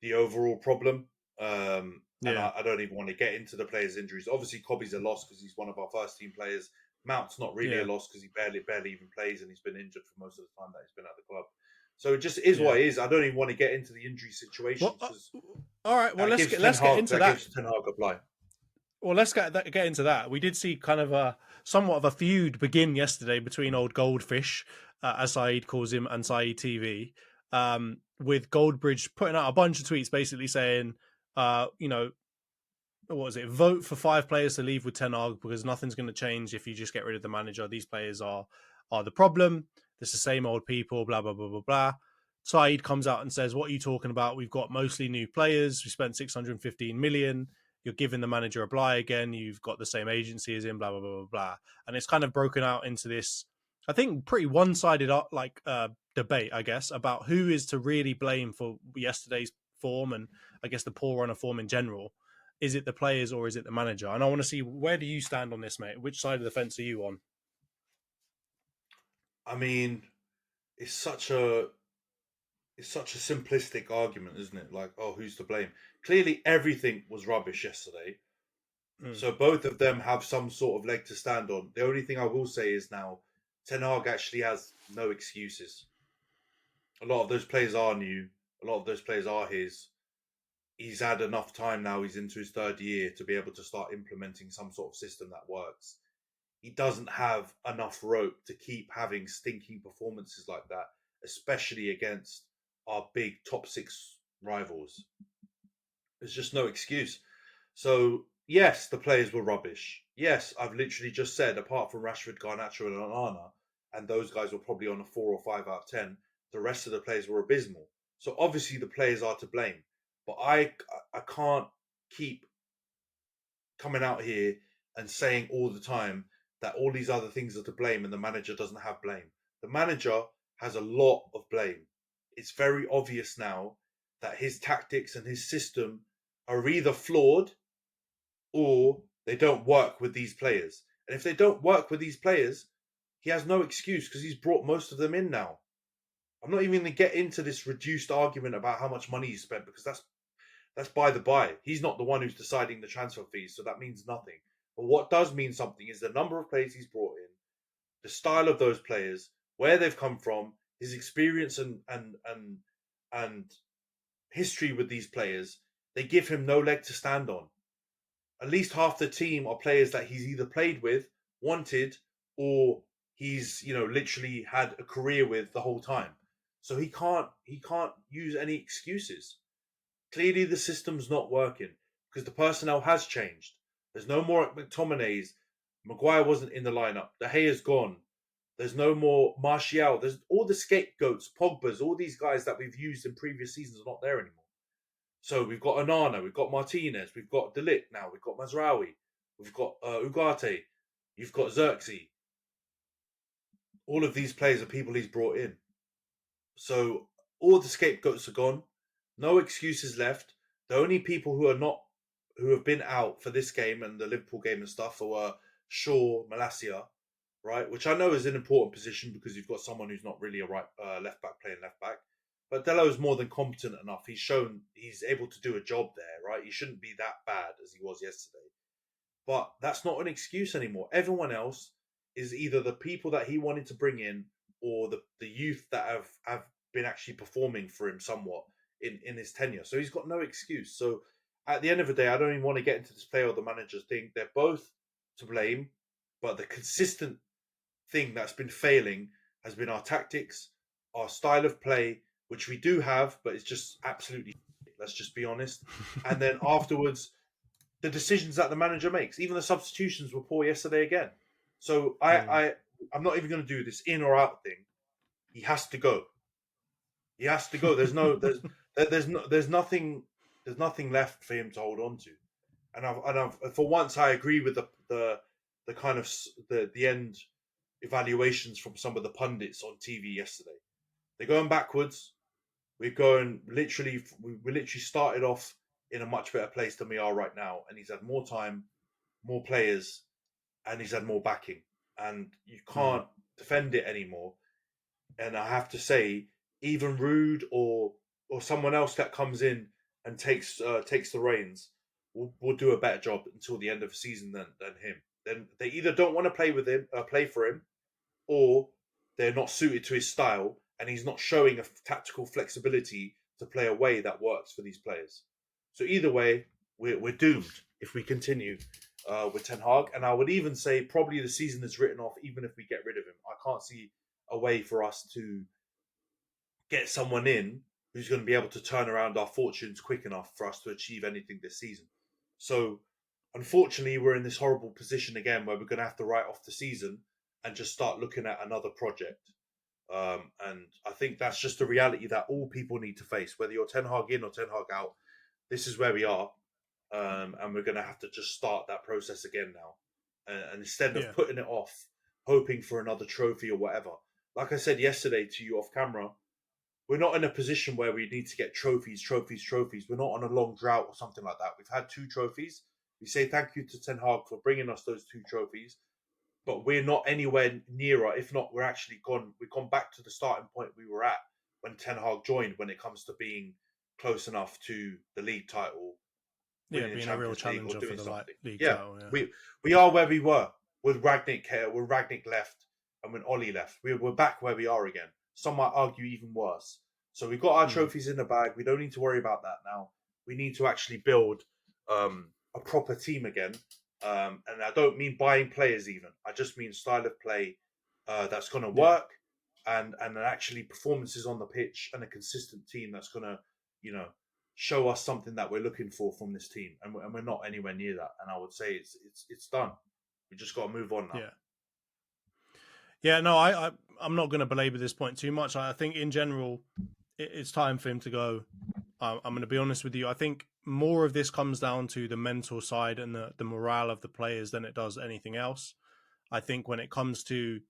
the overall problem. And Yeah, I don't even want to get into the players' injuries. Obviously, Cobby's a loss because he's one of our first team players. Mount's not really a yeah, loss because he barely even plays and he's been injured for most of the time that he's been at the club. So it just is yeah. what it is. I don't even want to get into the injury situations Well, because all right. Well, that gives Ten let's get Hag into that. a blind. Well, let's get into that. We did see kind of a somewhat of a feud begin yesterday between old Goldfish, as Saeed calls him, and Saeed TV, with Goldbridge putting out a bunch of tweets basically saying, what was it? Vote for 5 players to leave with Ten Hag because nothing's going to change if you just get rid of the manager. These players are the problem. It's the same old people. Blah blah blah blah blah. Saeed comes out and says, "What are you talking about? We've got mostly new players. We spent 615 million. You're giving the manager a bly again. You've got the same agency as him. Blah blah blah blah blah." And it's kind of broken out into this, I think, pretty one-sided debate, I guess, about who is to really blame for yesterday's form and I guess the poor run of form in general. Is it the players or is it the manager? And I want to see, where do you stand on this, mate? Which side of the fence are you on? I mean, it's such a simplistic argument, isn't it? Like, oh, who's to blame? Clearly, everything was rubbish yesterday. Mm. So both of them have some sort of leg to stand on. The only thing I will say is now, Ten Hag actually has no excuses. A lot of those players are new. A lot of those players are his. He's had enough time now. He's into his third year to be able to start implementing some sort of system that works. He doesn't have enough rope to keep having stinking performances like that, especially against our big top 6 rivals. There's just no excuse. So, yes, the players were rubbish. Yes, I've literally just said, apart from Rashford, Garnacho, and Onana, and those guys were probably on a 4 or 5 out of 10, the rest of the players were abysmal. So, obviously, the players are to blame. But I can't keep coming out here and saying all the time that all these other things are to blame and the manager doesn't have blame. The manager has a lot of blame. It's very obvious now that his tactics and his system are either flawed or they don't work with these players. And if they don't work with these players, he has no excuse because he's brought most of them in now. I'm not even going to get into this reduced argument about how much money he spent because that's by the by. He's not the one who's deciding the transfer fees, so that means nothing. But what does mean something is the number of players he's brought in, the style of those players, where they've come from, his experience and history with these players. They give him no leg to stand on. At least half the team are players that he's either played with, wanted, or he's literally had a career with the whole time. So he can't use any excuses. Clearly, the system's not working. because the personnel has changed. There's no more McTominay's. Maguire wasn't in the lineup. De Gea's gone. There's no more Martial. There's all the scapegoats, Pogba's, all these guys that we've used in previous seasons are not there anymore. So we've got Onana, we've got Martinez, we've got De Ligt now, we've got Mazraoui, we've got Ugarte, you've got Xerxes. All of these players are people he's brought in. So all the scapegoats are gone. No excuses left. The only people who have been out for this game and the Liverpool game and stuff were Shaw, Malacia, right? Which I know is an important position because you've got someone who's not really a right left back playing left back. But Delo's more than competent enough. He's shown he's able to do a job there, right? He shouldn't be that bad as he was yesterday. But that's not an excuse anymore. Everyone else is either the people that he wanted to bring in or the youth that have been actually performing for him somewhat in his tenure. So he's got no excuse. So at the end of the day, I don't even want to get into this player or the manager thing. They're both to blame, but the consistent thing that's been failing has been our tactics, our style of play, which we do have, but it's just absolutely shit, let's just be honest. And then afterwards, the decisions that the manager makes. Even the substitutions were poor yesterday again. So I'm not even going to do this in or out thing. He has to go. He has to go. There's nothing left for him to hold on to. And for once I agree with the kind of the end evaluations from some of the pundits on TV yesterday. They're going backwards. We literally started off in a much better place than we are right now. And he's had more time, more players, and he's had more backing. And you can't defend it anymore. And I have to say, even Rude or someone else that comes in and takes the reins will do a better job until the end of the season than him. Then they either don't want to play for him, or they're not suited to his style, and he's not showing a tactical flexibility to play a way that works for these players. So either way, we're doomed if we continue with Ten Hag. And I would even say probably the season is written off, even if we get rid of him. I can't see a way for us to get someone in who's going to be able to turn around our fortunes quick enough for us to achieve anything this season. So unfortunately, we're in this horrible position again where we're going to have to write off the season and just start looking at another project. And I think that's just a reality that all people need to face, whether you're Ten Hag in or Ten Hag out. This is where we are. And we're going to have to just start that process again now. And instead of putting it off, hoping for another trophy or whatever. Like I said yesterday to you off camera, we're not in a position where we need to get trophies. We're not on a long drought or something like that. We've had 2 trophies. We say thank you to Ten Hag for bringing us those 2 trophies. But we're not anywhere nearer. If not, we've gone back to the starting point we were at when Ten Hag joined, when it comes to being close enough to the league title. Being a real challenger for the league title. Yeah. We are where we were with Ragnick here, when Ragnick left and when Ollie left. We're back where we are again. Some might argue even worse. So we've got our trophies in the bag. We don't need to worry about that now. We need to actually build a proper team again. And I don't mean buying players even. I just mean style of play that's going to work and actually performances on the pitch and a consistent team that's going to, show us something that we're looking for from this team. And we're not anywhere near that. And I would say it's done. We just got to move on now. Yeah. Yeah, no, I'm not going to belabor this point too much. I think in general, it's time for him to go. I'm going to be honest with you. I think more of this comes down to the mental side and the morale of the players than it does anything else. I think when it comes to,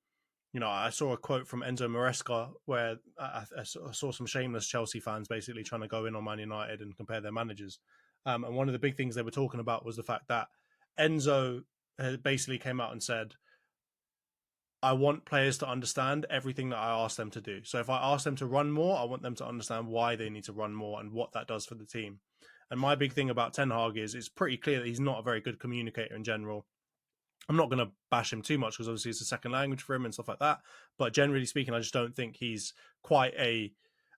I saw a quote from Enzo Maresca where I saw some shameless Chelsea fans basically trying to go in on Man United and compare their managers. And one of the big things they were talking about was the fact that Enzo basically came out and said, I want players to understand everything that I ask them to do. So if I ask them to run more, I want them to understand why they need to run more and what that does for the team. And my big thing about Ten Hag is it's pretty clear that he's not a very good communicator in general. I'm not going to bash him too much because obviously it's a second language for him and stuff like that. But generally speaking, I just don't think he's quite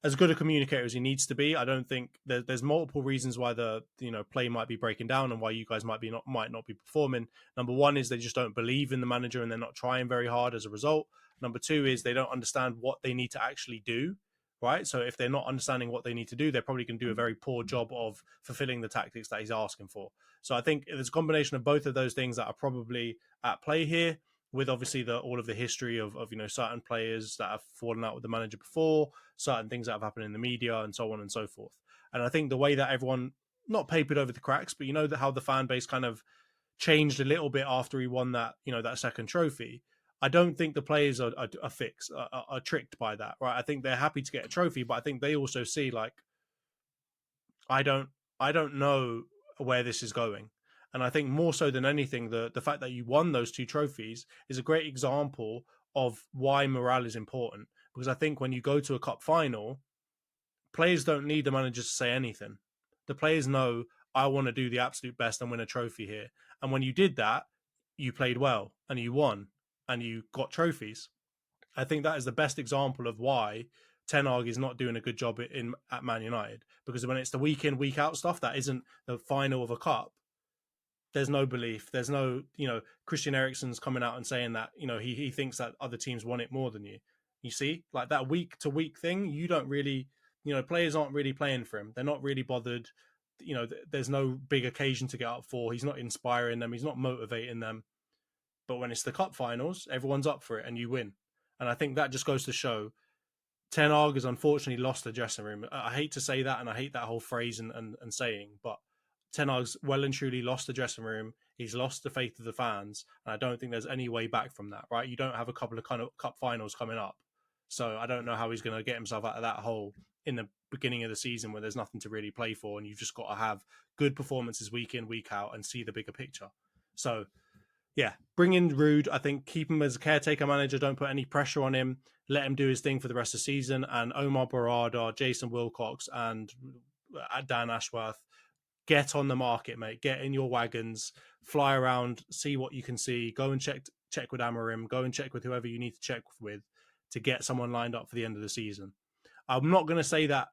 as good a communicator as he needs to be. I don't think there's multiple reasons why the play might be breaking down and why you guys might not be performing. Number one is they just don't believe in the manager and they're not trying very hard as a result. Number two is they don't understand what they need to actually do right? So if they're not understanding what they need to do, they're probably going to do a very poor job of fulfilling the tactics that he's asking for. So I think there's a combination of both of those things that are probably at play here, with obviously all of the history of certain players that have fallen out with the manager before, certain things that have happened in the media, and so on and so forth. And I think the way that everyone not papered over the cracks, but how the fan base kind of changed a little bit after he won that that second trophy. I don't think the players are fixed, are tricked by that, right? I think they're happy to get a trophy, but I think they also see like, I don't know where this is going. And I think more so than anything, the fact that you won those two trophies is a great example of why morale is important. Because I think when you go to a cup final, players don't need the manager to say anything. The players know, I want to do the absolute best and win a trophy here. And when you did that, you played well and you won and you got trophies. I think that is the best example of why Ten Hag is not doing a good job at Man United. Because when it's the week in, week out stuff, that isn't the final of a cup, there's no belief. There's no, Christian Eriksen's coming out and saying that, he thinks that other teams want it more than you. You see, like that week to week thing, you don't really, players aren't really playing for him. They're not really bothered. There's no big occasion to get up for. He's not inspiring them. He's not motivating them. But when it's the cup finals, everyone's up for it and you win. And I think that just goes to show Ten Hag has unfortunately lost the dressing room. I hate to say that, and I hate that whole phrase and saying, but Ten Hag's well and truly lost the dressing room. He's lost the faith of the fans, and I don't think there's any way back from that, right? You don't have a couple of kind of cup finals coming up. So I don't know how he's going to get himself out of that hole in the beginning of the season where there's nothing to really play for, and you've just got to have good performances week in, week out and see the bigger picture. So, yeah, bring in Ruud. I think keep him as a caretaker manager. Don't put any pressure on him. Let him do his thing for the rest of the season. And Omar Barada, Jason Wilcox, and Dan Ashworth, get on the market, mate. Get in your wagons, fly around, see what you can see. Go and check with Amorim. Go and check with whoever you need to check with to get someone lined up for the end of the season. I'm not going to say that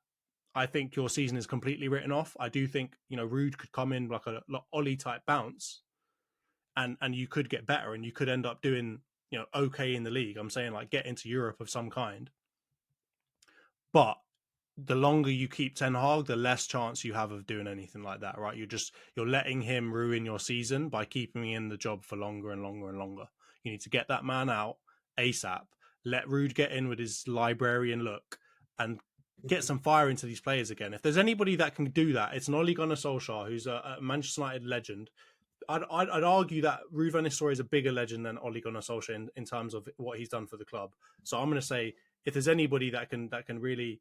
I think your season is completely written off. I do think, Ruud could come in like a Ollie type bounce and you could get better and you could end up doing, okay in the league. I'm saying like get into Europe of some kind. But the longer you keep Ten Hag, the less chance you have of doing anything like that, right? You're letting him ruin your season by keeping him in the job for longer and longer and longer. You need to get that man out ASAP. Let Ruud get in with his librarian look and get some fire into these players again. If there's anybody that can do that, it's an Ole Gunnar Solskjaer, who's a Manchester United legend. I'd argue that Ruud van Nistelrooy is a bigger legend than Ole Gunnar Solskjaer in terms of what he's done for the club. So I'm going to say, if there's anybody that can really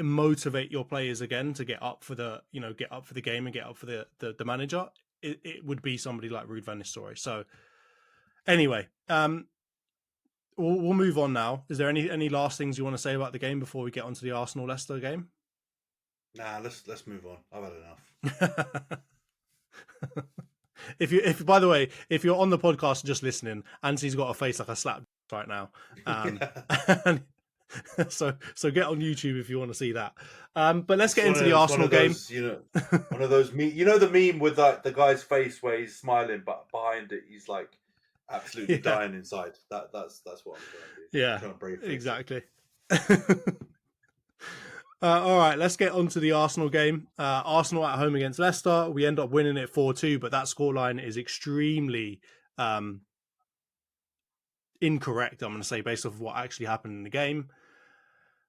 motivate your players again to get up for the game and get up for the manager, it would be somebody like Ruud van Nistelrooy. So anyway, we'll move on now. Is there any last things you want to say about the game before we get onto the Arsenal Leicester game? Nah, let's move on. I've had enough. If by the way, if you're on the podcast just listening, Anthony's got a face like a slap right now. So get on YouTube if you want to see that. But let's get into the Arsenal game. One of those the meme with like the guy's face where he's smiling, but behind it he's like absolutely dying inside. That's what I'm trying to do. Yeah, trying to brave exactly. All right, let's get on to the Arsenal game. Arsenal at home against Leicester. We end up winning it 4-2, but that scoreline is extremely incorrect, I'm going to say, based off what actually happened in the game.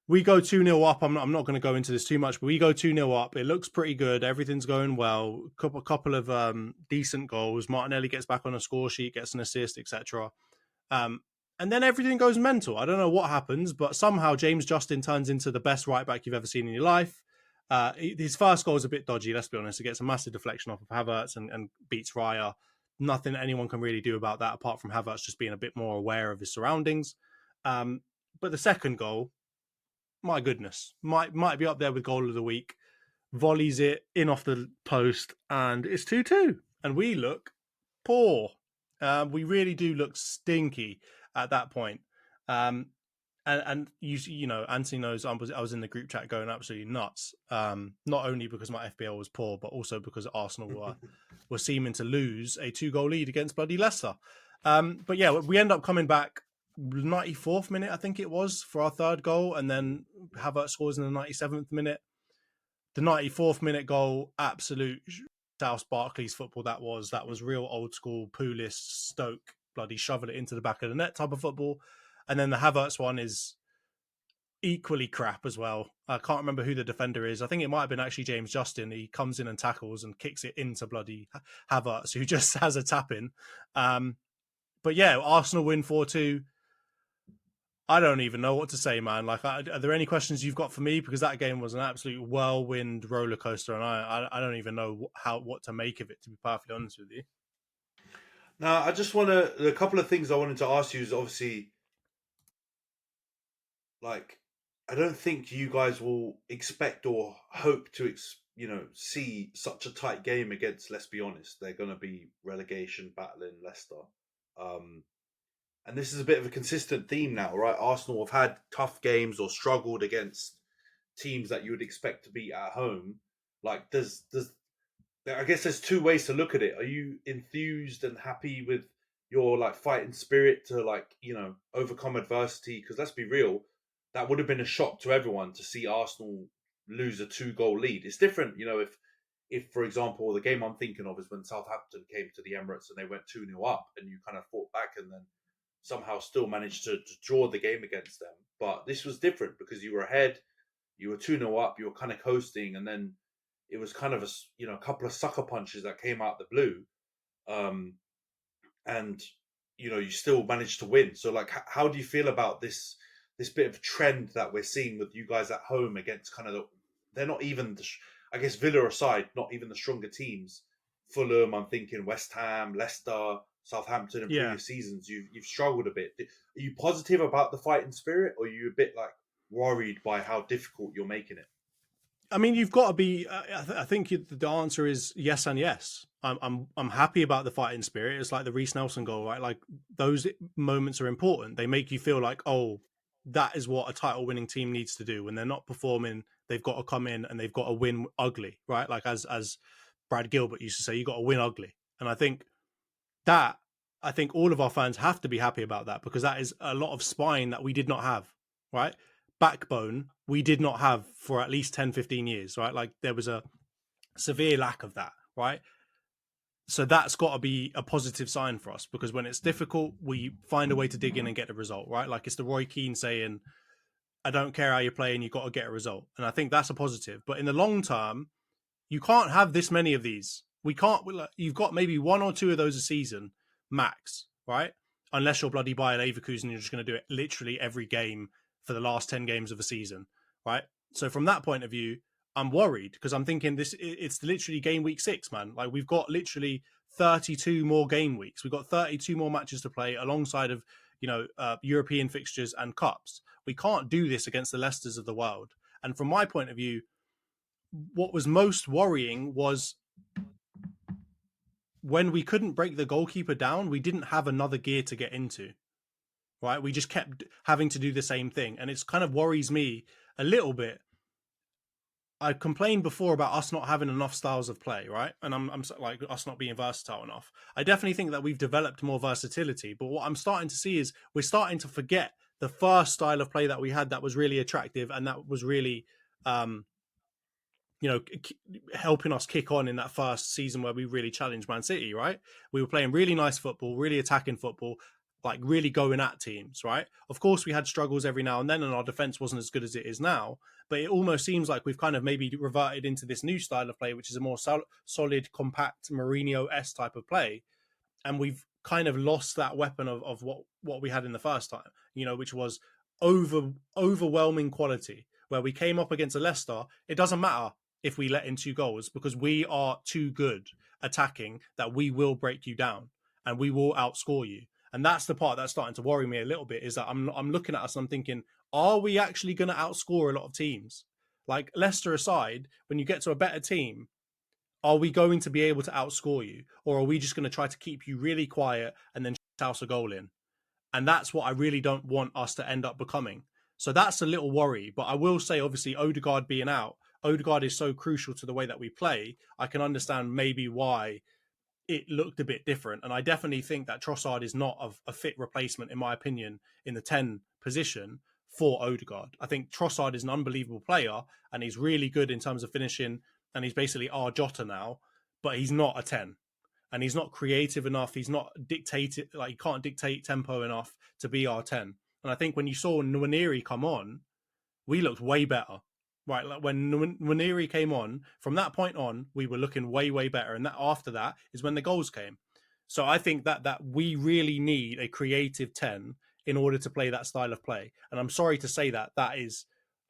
We go 2-0 up. I'm not going to go into this too much, but we go 2-0 up. It looks pretty good. Everything's going well. Couple of decent goals. Martinelli gets back on a score sheet, gets an assist, etc. And then everything goes mental. I don't know what happens, but somehow James Justin turns into the best right back you've ever seen in your life. His first goal is a bit dodgy, let's be honest. It gets a massive deflection off of Havertz and beats Raya. Nothing anyone can really do about that apart from Havertz just being a bit more aware of his surroundings. But the second goal, my goodness, might be up there with goal of the week. Volleys it in off the post and it's 2-2. And we look poor. We really do look stinky at that point. And you know, Antony knows I was in the group chat going absolutely nuts. Not only because my FPL was poor, but also because Arsenal were seeming to lose a 2-goal lead against bloody Leicester. But yeah, we end up coming back. 94th minute, I think it was, for our third goal, and then Havertz scores in the 97th minute. The 94th minute goal, absolute South Barclays football that was real old school, Pulis, Stoke, bloody shovel it into the back of the net type of football. And then the Havertz one is equally crap as well. I can't remember who the defender is. I think it might have been actually James Justin. He comes in and tackles and kicks it into bloody Havertz, who just has a tap in. But yeah, Arsenal win 4-2. I don't even know what to say, man. Like, are there any questions you've got for me? Because that game was an absolute whirlwind roller coaster, and I don't even know what to make of it, to be perfectly honest with you. Now, I just want to. A couple of things I wanted to ask you is obviously, like, I don't think you guys will expect or hope to, see such a tight game against. Let's be honest, they're going to be relegation battling Leicester. And this is a bit of a consistent theme now, right? Arsenal have had tough games or struggled against teams that you would expect to beat at home. Like, I guess there's two ways to look at it. Are you enthused and happy with your like fighting spirit to overcome adversity? Because let's be real, that would have been a shock to everyone to see Arsenal lose a 2-goal lead. It's different, if for example, the game I'm thinking of is when Southampton came to the Emirates and they went 2-0 up and you kind of fought back and then somehow still managed to draw the game against them. But this was different because you were ahead, you were 2-0 up, you were kind of coasting, and then it was kind of a couple of sucker punches that came out the blue. And you still managed to win. So like, how do you feel about this bit of trend that we're seeing with you guys at home against they're not even, I guess Villa aside, not even the stronger teams. Fulham, I'm thinking West Ham, Leicester, Southampton in previous seasons, you've struggled a bit. Are you positive about the fighting spirit, or are you a bit like worried by how difficult you're making it? I mean, you've got to be. I think the answer is yes and yes. I'm happy about the fighting spirit. It's like the Reece Nelson goal, right? Like, those moments are important. They make you feel like, oh, that is what a title-winning team needs to do. When they're not performing, they've got to come in and they've got to win ugly, right? Like as Brad Gilbert used to say, you got to win ugly. And I think all of our fans have to be happy about that, because that is a lot of spine that we did not have, right? Backbone we did not have for at least 10, 15 years, right? Like, there was a severe lack of that, right? So that's got to be a positive sign for us, because when it's difficult, we find a way to dig in and get a result, right? Like, it's the Roy Keane saying, I don't care how you're playing, you've got to get a result. And I think that's a positive. But in the long term, you can't have this many of these. You've got maybe 1 or 2 of those a season, max, right? Unless you're bloody Bayer Leverkusen, you're just going to do it literally every game for the last 10 games of a season, right? So from that point of view, I'm worried, because I'm thinking it's literally game week 6, man. Like, we've got literally 32 more game weeks. We've got 32 more matches to play alongside of, European fixtures and cups. We can't do this against the Leicesters of the world. And from my point of view, what was most worrying was when we couldn't break the goalkeeper down, we didn't have another gear to get into, right? We just kept having to do the same thing. And it's kind of worries me a little bit. I complained before about us not having enough styles of play, right? And I'm like, us not being versatile enough. I definitely think that we've developed more versatility. But what I'm starting to see is we're starting to forget the first style of play that we had that was really attractive and that was really, helping us kick on in that first season where we really challenged Man City, right? We were playing really nice football, really attacking football, like really going at teams, right? Of course, we had struggles every now and then, and our defense wasn't as good as it is now. But it almost seems like we've kind of maybe reverted into this new style of play, which is a more solid, compact, Mourinho-esque type of play. And we've kind of lost that weapon of what we had in the first time, which was overwhelming quality. Where we came up against a Leicester, it doesn't matter if we let in 2 goals, because we are too good attacking that we will break you down and we will outscore you. And that's the part that's starting to worry me a little bit, is that I'm looking at us and I'm thinking, are we actually going to outscore a lot of teams? Like, Leicester aside, when you get to a better team, are we going to be able to outscore you? Or are we just going to try to keep you really quiet and then house a goal in? And that's what I really don't want us to end up becoming. So that's a little worry. But I will say, obviously, Odegaard being out, Odegaard is so crucial to the way that we play. I can understand maybe why it looked a bit different. And I definitely think that Trossard is not a fit replacement, in my opinion, in the 10 position for Odegaard. I think Trossard is an unbelievable player and he's really good in terms of finishing, and he's basically our Jota now, but he's not a 10. And he's not creative enough. He's not dictated, like he can't dictate tempo enough to be our 10. And I think when you saw Nwaneri come on, we looked way better. Right, like when Nwaneri came on, from that point on, we were looking way, way better. And that after that is when the goals came. So I think that we really need a creative 10 in order to play that style of play. And I'm sorry to say that is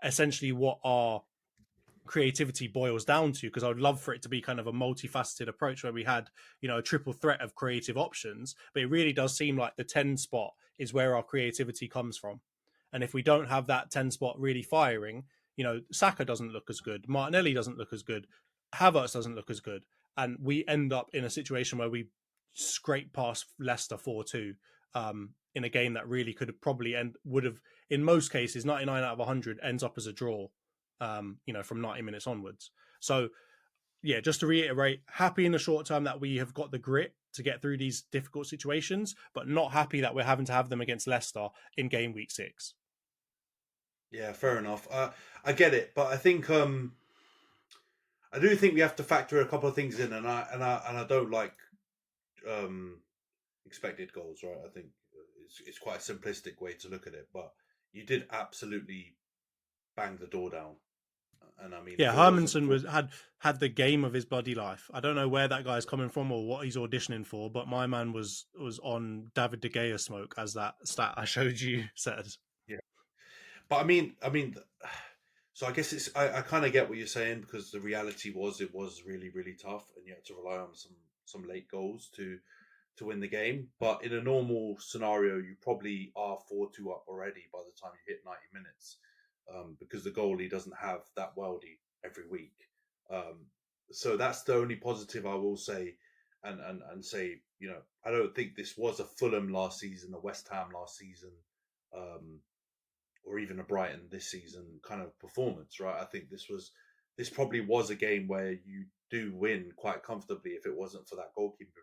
essentially what our creativity boils down to, because I would love for it to be kind of a multifaceted approach where we had, a triple threat of creative options. But it really does seem like the 10 spot is where our creativity comes from. And if we don't have that 10 spot really firing, Saka doesn't look as good, Martinelli doesn't look as good, Havertz doesn't look as good, and we end up in a situation where we scrape past Leicester 4-2 in a game that really could have probably would have, in most cases, 99 out of 100 ends up as a draw, from 90 minutes onwards. So, yeah, just to reiterate, happy in the short term that we have got the grit to get through these difficult situations, but not happy that we're having to have them against Leicester in game week 6. Yeah, fair enough. I get it, but I think I do think we have to factor a couple of things in, and I don't like expected goals, right? I think it's quite a simplistic way to look at it, but you did absolutely bang the door down, and I mean, yeah, Hermanson had the game of his bloody life. I don't know where that guy's coming from or what he's auditioning for, but my man was on David De Gea smoke, as that stat I showed you said. Yeah, but I mean, so I guess I kind of get what you're saying, because the reality was it was really, really tough, and you had to rely on some late goals to win the game. But in a normal scenario, you probably are 4-2 up already by the time you hit 90 minutes, because the goalie doesn't have that worldie every week. So that's the only positive I will say, and say, I don't think this was a Fulham last season, a West Ham last season, or even a Brighton this season kind of performance, right? I think this probably was a game where you do win quite comfortably if it wasn't for that goalkeeper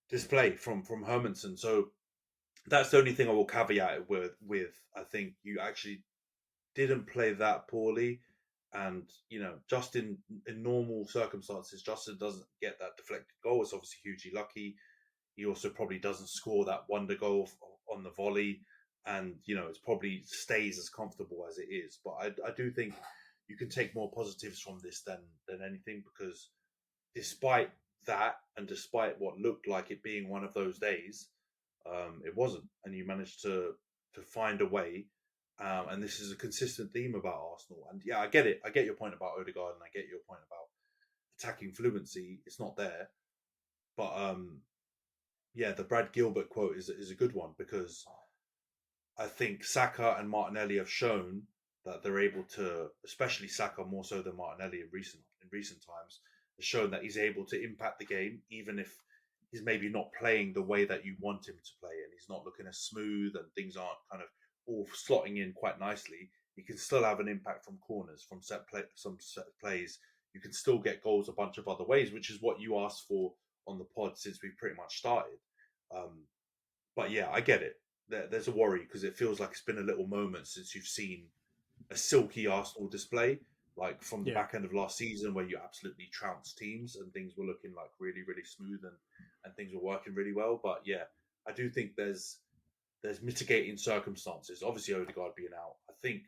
display from Hermanson. So that's the only thing I will caveat it with. I think you actually didn't play that poorly, and just in normal circumstances, Justin doesn't get that deflected goal. It's obviously hugely lucky. He also probably doesn't score that wonder goal on the volley, and it probably stays as comfortable as it is. But I do think you can take more positives from this than anything, because despite that, and despite what looked like it being one of those days, it wasn't, and you managed to find a way. And this is a consistent theme about Arsenal. And yeah, I get it. I get your point about Odegaard, and I get your point about attacking fluency. It's not there, but yeah, the Brad Gilbert quote is a good one, because I think Saka and Martinelli have shown that they're able to, especially Saka more so than Martinelli in recent times, has shown that he's able to impact the game, even if he's maybe not playing the way that you want him to play, and he's not looking as smooth, and things aren't kind of all slotting in quite nicely. He can still have an impact from corners, from some set plays. You can still get goals a bunch of other ways, which is what you asked for on the pod since we pretty much started. But yeah, I get it. There's a worry, because it feels like it's been a little moment since you've seen a silky Arsenal display, like from the back end of last season, where you absolutely trounced teams and things were looking like really, really smooth, and things were working really well. But yeah, I do think there's mitigating circumstances. Obviously, Odegaard being out, I think,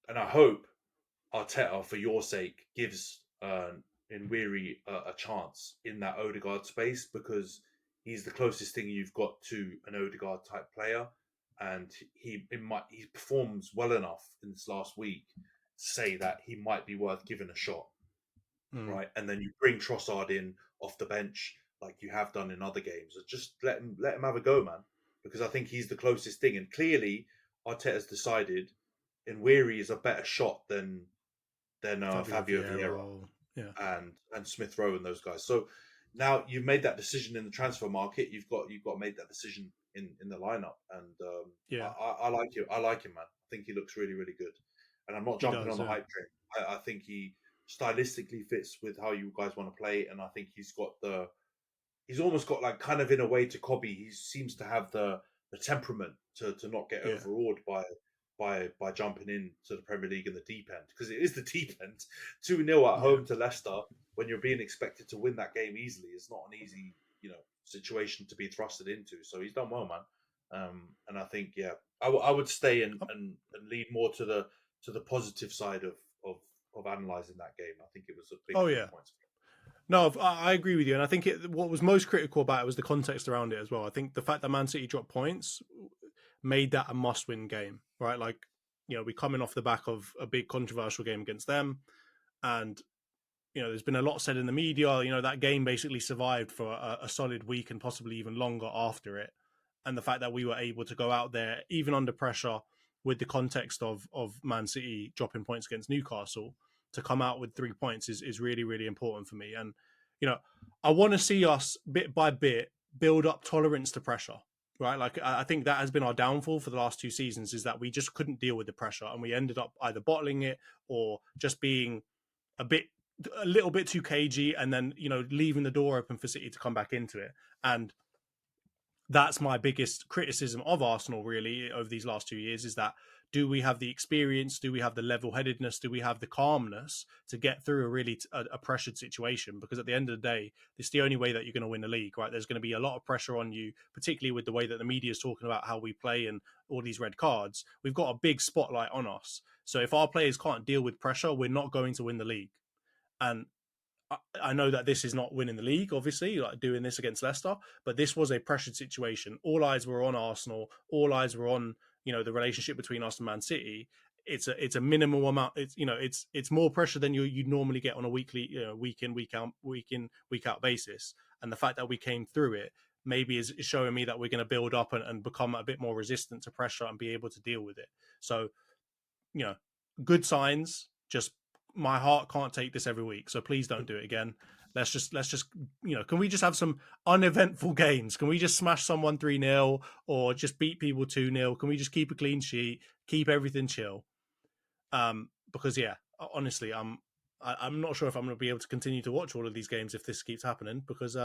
and I hope Arteta, for your sake, gives Nweri a chance in that Odegaard space, because he's the closest thing you've got to an Odegaard type player, and he performs well enough in this last week to say that he might be worth giving a shot, right? And then you bring Trossard in off the bench like you have done in other games, and just let him have a go, man, because I think he's the closest thing, and clearly Arteta's decided Nweri is a better shot than Fabio Vieira and Smith Rowe and those guys. So now you've made that decision in the transfer market. You've got to make that decision in the lineup, and I like you. I like him, man. I think he looks really, really good, and I'm not jumping on the hype train. I think he stylistically fits with how you guys want to play, and I think he's almost got like kind of in a way to Cobby. He seems to have the temperament to not get Yeah. overawed by jumping into the Premier League in the deep end, because it is the deep end. 2-0 at home to Leicester when you're being expected to win that game easily is not an easy situation to be thrusted into. So he's done well, man. And I think I would stay and lean more to the positive side of analysing that game. I think it was a big 3 points. No, I agree with you, and I think what was most critical about it was the context around it as well. I think the fact that Man City dropped points made that a must-win game, right? Like, we're coming off the back of a big controversial game against them, and there's been a lot said in the media. That game basically survived for a solid week and possibly even longer after it, and the fact that we were able to go out there even under pressure with the context of Man City dropping points against Newcastle, to come out with 3 points is really, really important for me. And, I want to see us bit by bit build up tolerance to pressure, right? Like, I think that has been our downfall for the last 2 seasons, is that we just couldn't deal with the pressure, and we ended up either bottling it or just being a little bit too cagey, and then, leaving the door open for City to come back into it. And that's my biggest criticism of Arsenal, really, over these last 2 years, is that, do we have the experience? Do we have the level-headedness? Do we have the calmness to get through a pressured situation? Because at the end of the day, it's the only way that you're going to win the league, right? There's going to be a lot of pressure on you, particularly with the way that the media is talking about how we play and all these red cards. We've got a big spotlight on us. So if our players can't deal with pressure, we're not going to win the league. And I know that this is not winning the league, obviously, like doing this against Leicester, but this was a pressured situation. All eyes were on Arsenal. All eyes were on, the relationship between us and Man City. It's a minimal amount. It's more pressure than you normally get on a weekly, week in, week out basis. And the fact that we came through it maybe is showing me that we're going to build up and become a bit more resistant to pressure and be able to deal with it. So, good signs. Just, my heart can't take this every week, so please don't do it again. Let's just can we just have some uneventful games? Can we just smash someone 3-0 or just beat people 2-0? Can we just keep a clean sheet, keep everything chill? Because honestly, I'm not sure if I'm going to be able to continue to watch all of these games if this keeps happening, because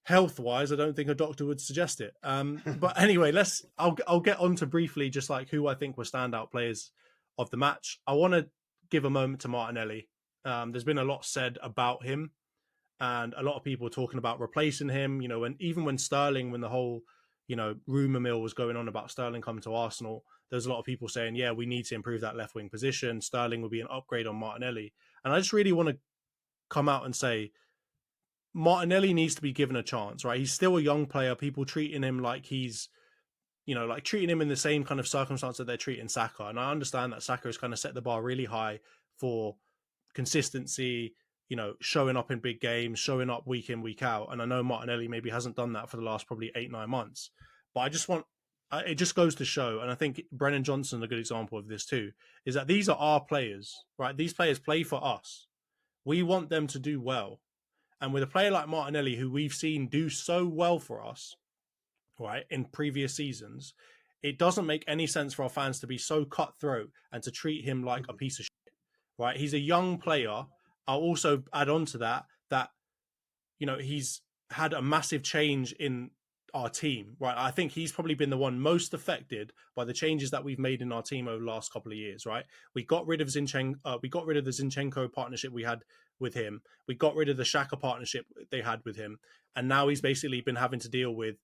health-wise, I don't think a doctor would suggest it. But anyway, I'll get on to briefly just like who I think were standout players of the match. I want to give a moment to Martinelli. There's been a lot said about him, and a lot of people talking about replacing him. When Sterling, when the whole rumor mill was going on about Sterling coming to Arsenal, there's a lot of people saying, yeah, we need to improve that left wing position. Sterling will be an upgrade on Martinelli, and I just really want to come out and say, Martinelli needs to be given a chance, right? He's still a young player. People treating him like he's, like treating him in the same kind of circumstance that they're treating Saka. And I understand that Saka has kind of set the bar really high for consistency, showing up in big games, showing up week in, week out. And I know Martinelli maybe hasn't done that for the last probably 8-9 months. But it just goes to show, and I think Brennan Johnson's a good example of this too, is that these are our players, right? These players play for us. We want them to do well. And with a player like Martinelli, who we've seen do so well for us, right, in previous seasons, it doesn't make any sense for our fans to be so cutthroat and to treat him like a piece of shit, right? He's a young player. I'll also add on to that, he's had a massive change in our team, right? I think he's probably been the one most affected by the changes that we've made in our team over the last couple of years, right? We got rid of the Zinchenko partnership we had with him. We got rid of the Xhaka partnership they had with him. And now he's basically been having to deal with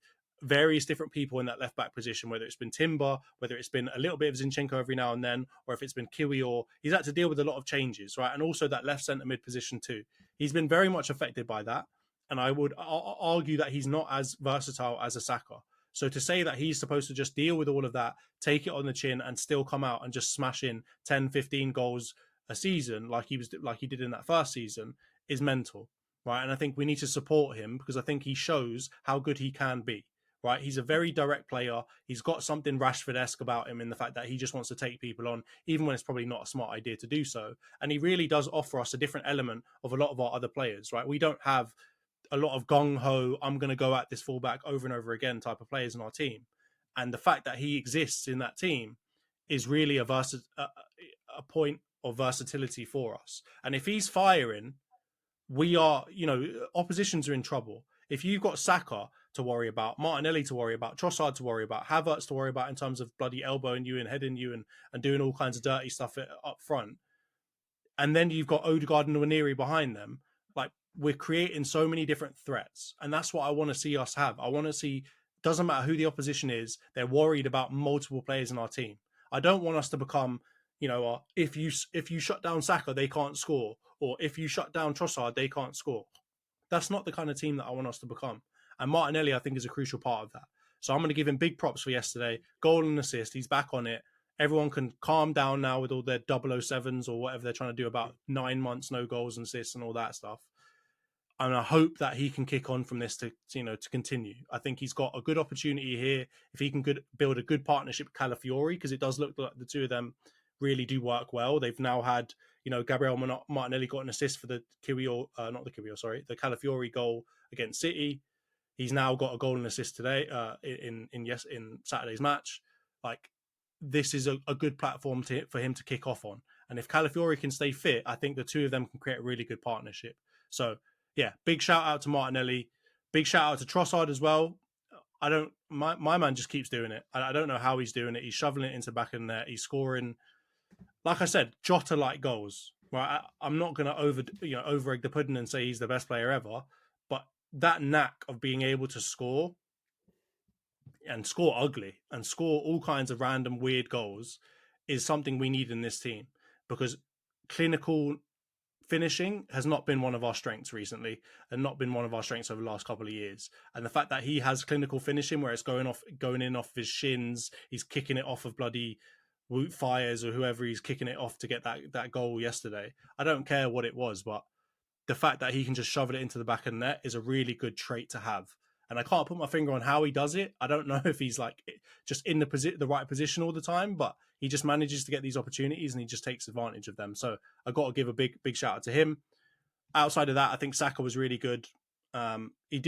various different people in that left back position, whether it's been Timber, whether it's been a little bit of Zinchenko every now and then, or if it's been Kiwi, or he's had to deal with a lot of changes, right? And also that left centre mid position too. He's been very much affected by that. And I would argue that he's not as versatile as a Saka. So to say that he's supposed to just deal with all of that, take it on the chin, and still come out and just smash in 10, 15 goals a season like he did in that first season is mental, right? And I think we need to support him, because I think he shows how good he can be, right? He's a very direct player. He's got something Rashford-esque about him in the fact that he just wants to take people on, even when it's probably not a smart idea to do so. And he really does offer us a different element of a lot of our other players, right? We don't have a lot of gung-ho, I'm going to go at this fullback over and over again type of players in our team. And the fact that he exists in that team is really a point of versatility for us. And if he's firing, we are, oppositions are in trouble. If you've got Saka to worry about, Martinelli to worry about, Trossard to worry about, Havertz to worry about in terms of bloody elbowing you and heading you and doing all kinds of dirty stuff up front, and then you've got Odegaard and Nwaneri behind them, like, we're creating so many different threats. And that's what I want to see us have. I want to see, doesn't matter who the opposition is, they're worried about multiple players in our team. I don't want us to become, if you shut down Saka, they can't score. Or if you shut down Trossard, they can't score. That's not the kind of team that I want us to become. And Martinelli, I think, is a crucial part of that. So I'm going to give him big props for yesterday. Goal and assist. He's back on it. Everyone can calm down now with all their 007s or whatever they're trying to do about 9 months, no goals and assists and all that stuff. And I hope that he can kick on from this to continue. I think he's got a good opportunity here. If he can build a good partnership with Calafiori, because it does look like the two of them really do work well. They've now had, Gabriel Martinelli got an assist for the the Calafiori goal against City. He's now got a goal and assist today in Saturday's match. Like, this is a good platform for him to kick off on. And if Calafiori can stay fit, I think the two of them can create a really good partnership. So, yeah, big shout out to Martinelli. Big shout out to Trossard as well. My man just keeps doing it. I don't know how he's doing it. He's shoveling it into the back of the net. He's scoring, like I said, Jota-like goals. Right? I'm not going to over egg the pudding and say he's the best player ever, but that knack of being able to score and score ugly and score all kinds of random weird goals is something we need in this team, because clinical finishing has not been one of our strengths recently and not been one of our strengths over the last couple of years. And the fact that he has clinical finishing where it's going in off his shins, he's kicking it off of bloody Woot Fires or whoever he's kicking it off to get that goal yesterday. I don't care what it was, but the fact that he can just shove it into the back of the net is a really good trait to have. And I can't put my finger on how he does it. I don't know if he's like just in the right position all the time, but he just manages to get these opportunities and he just takes advantage of them. So I got to give a big shout out to him. Outside of that, I think Saka was really good. He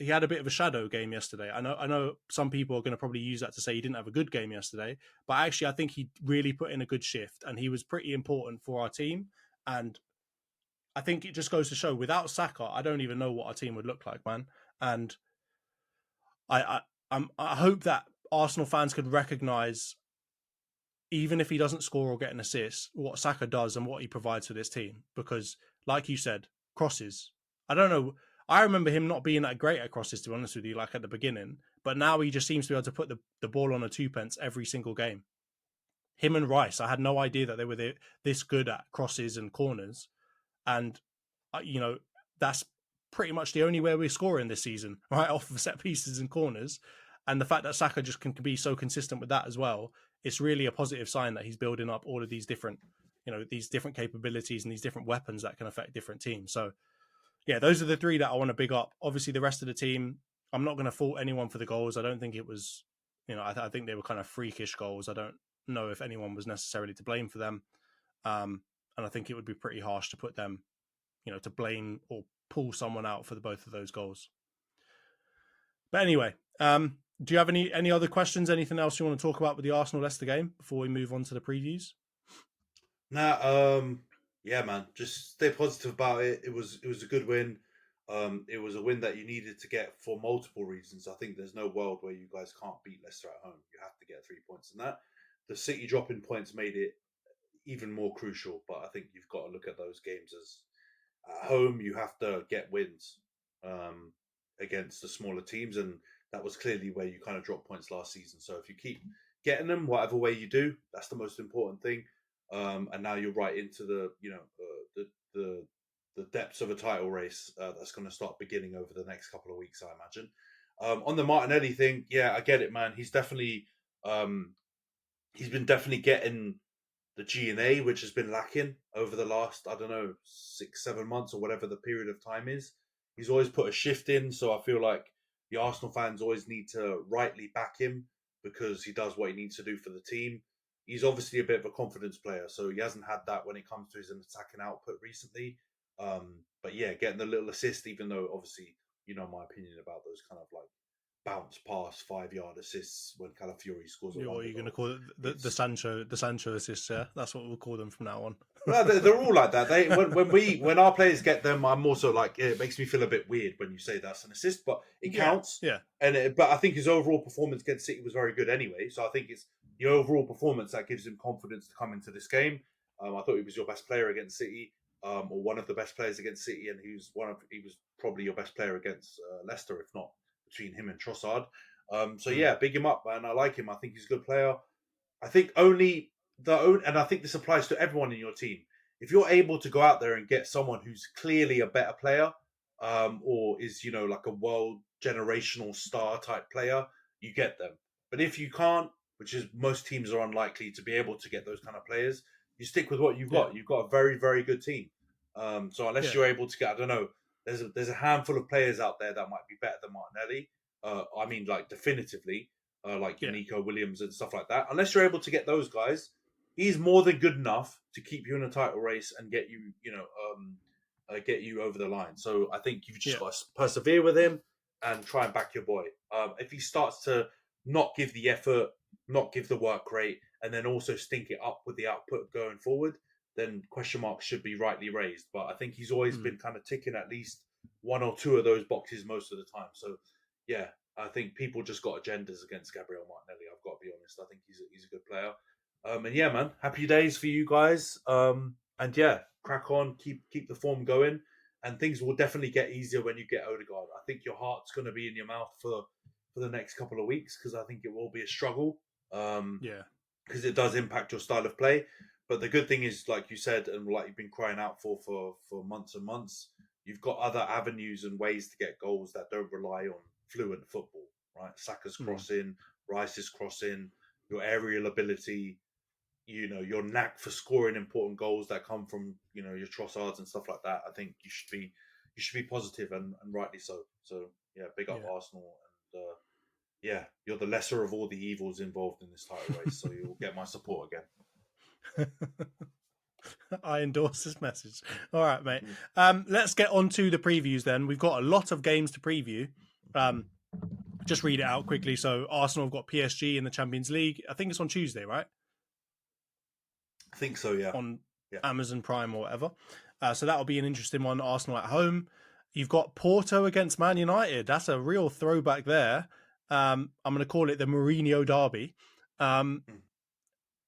had a bit of a shadow game yesterday. I know some people are going to probably use that to say he didn't have a good game yesterday, but actually I think he really put in a good shift and he was pretty important for our team. And I think it just goes to show, without Saka, I don't even know what our team would look like, man. And I hope that Arsenal fans could recognise, even if he doesn't score or get an assist, what Saka does and what he provides for this team. Because, like you said, crosses. I don't know. I remember him not being that great at crosses, to be honest with you, like at the beginning. But now he just seems to be able to put the ball on a 2-pence every single game. Him and Rice, I had no idea that they were this good at crosses and corners. And, that's pretty much the only way we're scoring this season, right, off of set pieces and corners. And the fact that Saka just can be so consistent with that as well, it's really a positive sign that he's building up all of these different, these different capabilities and these different weapons that can affect different teams. So, yeah, those are the three that I want to big up. Obviously, the rest of the team, I'm not going to fault anyone for the goals. I don't think it was, I think they were kind of freakish goals. I don't know if anyone was necessarily to blame for them. And I think it would be pretty harsh to put them, to blame or pull someone out for both of those goals. But anyway, do you have any other questions? Anything else you want to talk about with the Arsenal-Leicester game before we move on to the previews? Yeah, man, just stay positive about it. It was a good win. It was a win that you needed to get for multiple reasons. I think there's no world where you guys can't beat Leicester at home. You have to get 3 points in that. The City dropping points made it even more crucial, but I think you've got to look at those games as at home. You have to get wins against the smaller teams, and that was clearly where you kind of dropped points last season. So if you keep getting them, whatever way you do, that's the most important thing. And now you're right into the depths of a title race that's going to start beginning over the next couple of weeks, I imagine. On the Martinelli thing, yeah, I get it, man. He's definitely he's been definitely getting the G&A, which has been lacking over the last, 6-7 months or whatever the period of time is. He's always put a shift in, so I feel like the Arsenal fans always need to rightly back him because he does what he needs to do for the team. He's obviously a bit of a confidence player, so he hasn't had that when it comes to his attacking output recently. But yeah, getting the little assist, even though obviously, my opinion about those kind of like bounce pass 5-yard assists when Calafiori scores a What are wonder you going to goal. call it? The Sancho assists, yeah? That's what we'll call them from now on. Well, they're all like that. When our players get them, I'm also like, it makes me feel a bit weird when you say that's an assist, but it counts. Yeah. But I think his overall performance against City was very good anyway. So I think it's the overall performance that gives him confidence to come into this game. I thought he was your best player against City, or one of the best players against City, and he was probably your best player against Leicester, if not between him and Trossard. Yeah, big him up, man. I like him. I think he's a good player. I think and I think this applies to everyone in your team. If you're able to go out there and get someone who's clearly a better player, or is like a world generational star type player, you get them. But if you can't, which is most teams are unlikely to be able to get those kind of players, you stick with what you've got. You've got a very, very good team. So unless you're able to get, I don't know, there's a handful of players out there that might be better than Martinelli. I mean, like definitively, like Nico Williams and stuff like that. Unless you're able to get those guys, he's more than good enough to keep you in a title race and get you, get you over the line. So I think you've just got to persevere with him and try and back your boy. If he starts to not give the effort, not give the work rate, and then also stink it up with the output going forward, then question marks should be rightly raised. But I think he's always been kind of ticking at least one or two of those boxes most of the time. So yeah, I think people just got agendas against Gabriel Martinelli. I've got to be honest. I think he's a good player. And yeah, man, happy days for you guys. And yeah, crack on, keep the form going, and things will definitely get easier when you get Odegaard. I think your heart's going to be in your mouth for the next couple of weeks because I think it will be a struggle. Because it does impact your style of play. But the good thing is, like you said, and like you've been crying out for months and months, you've got other avenues and ways to get goals that don't rely on fluent football, right? Saka's crossing, Rice's crossing, your aerial ability, your knack for scoring important goals that come from, your Trossards and stuff like that. I think you should be positive and rightly so. So yeah, big up Arsenal, and yeah, you're the lesser of all the evils involved in this title race, so you'll get my support again. I endorse this message. All right, mate. Let's get on to the previews then. We've got a lot of games to preview. Just read it out quickly. So Arsenal have got PSG in the Champions League. I think it's on Tuesday, right? I think so, yeah. On Amazon Prime or whatever. So that'll be an interesting one. Arsenal at home. You've got Porto against Man United. That's a real throwback there. I'm going to call it the Mourinho derby.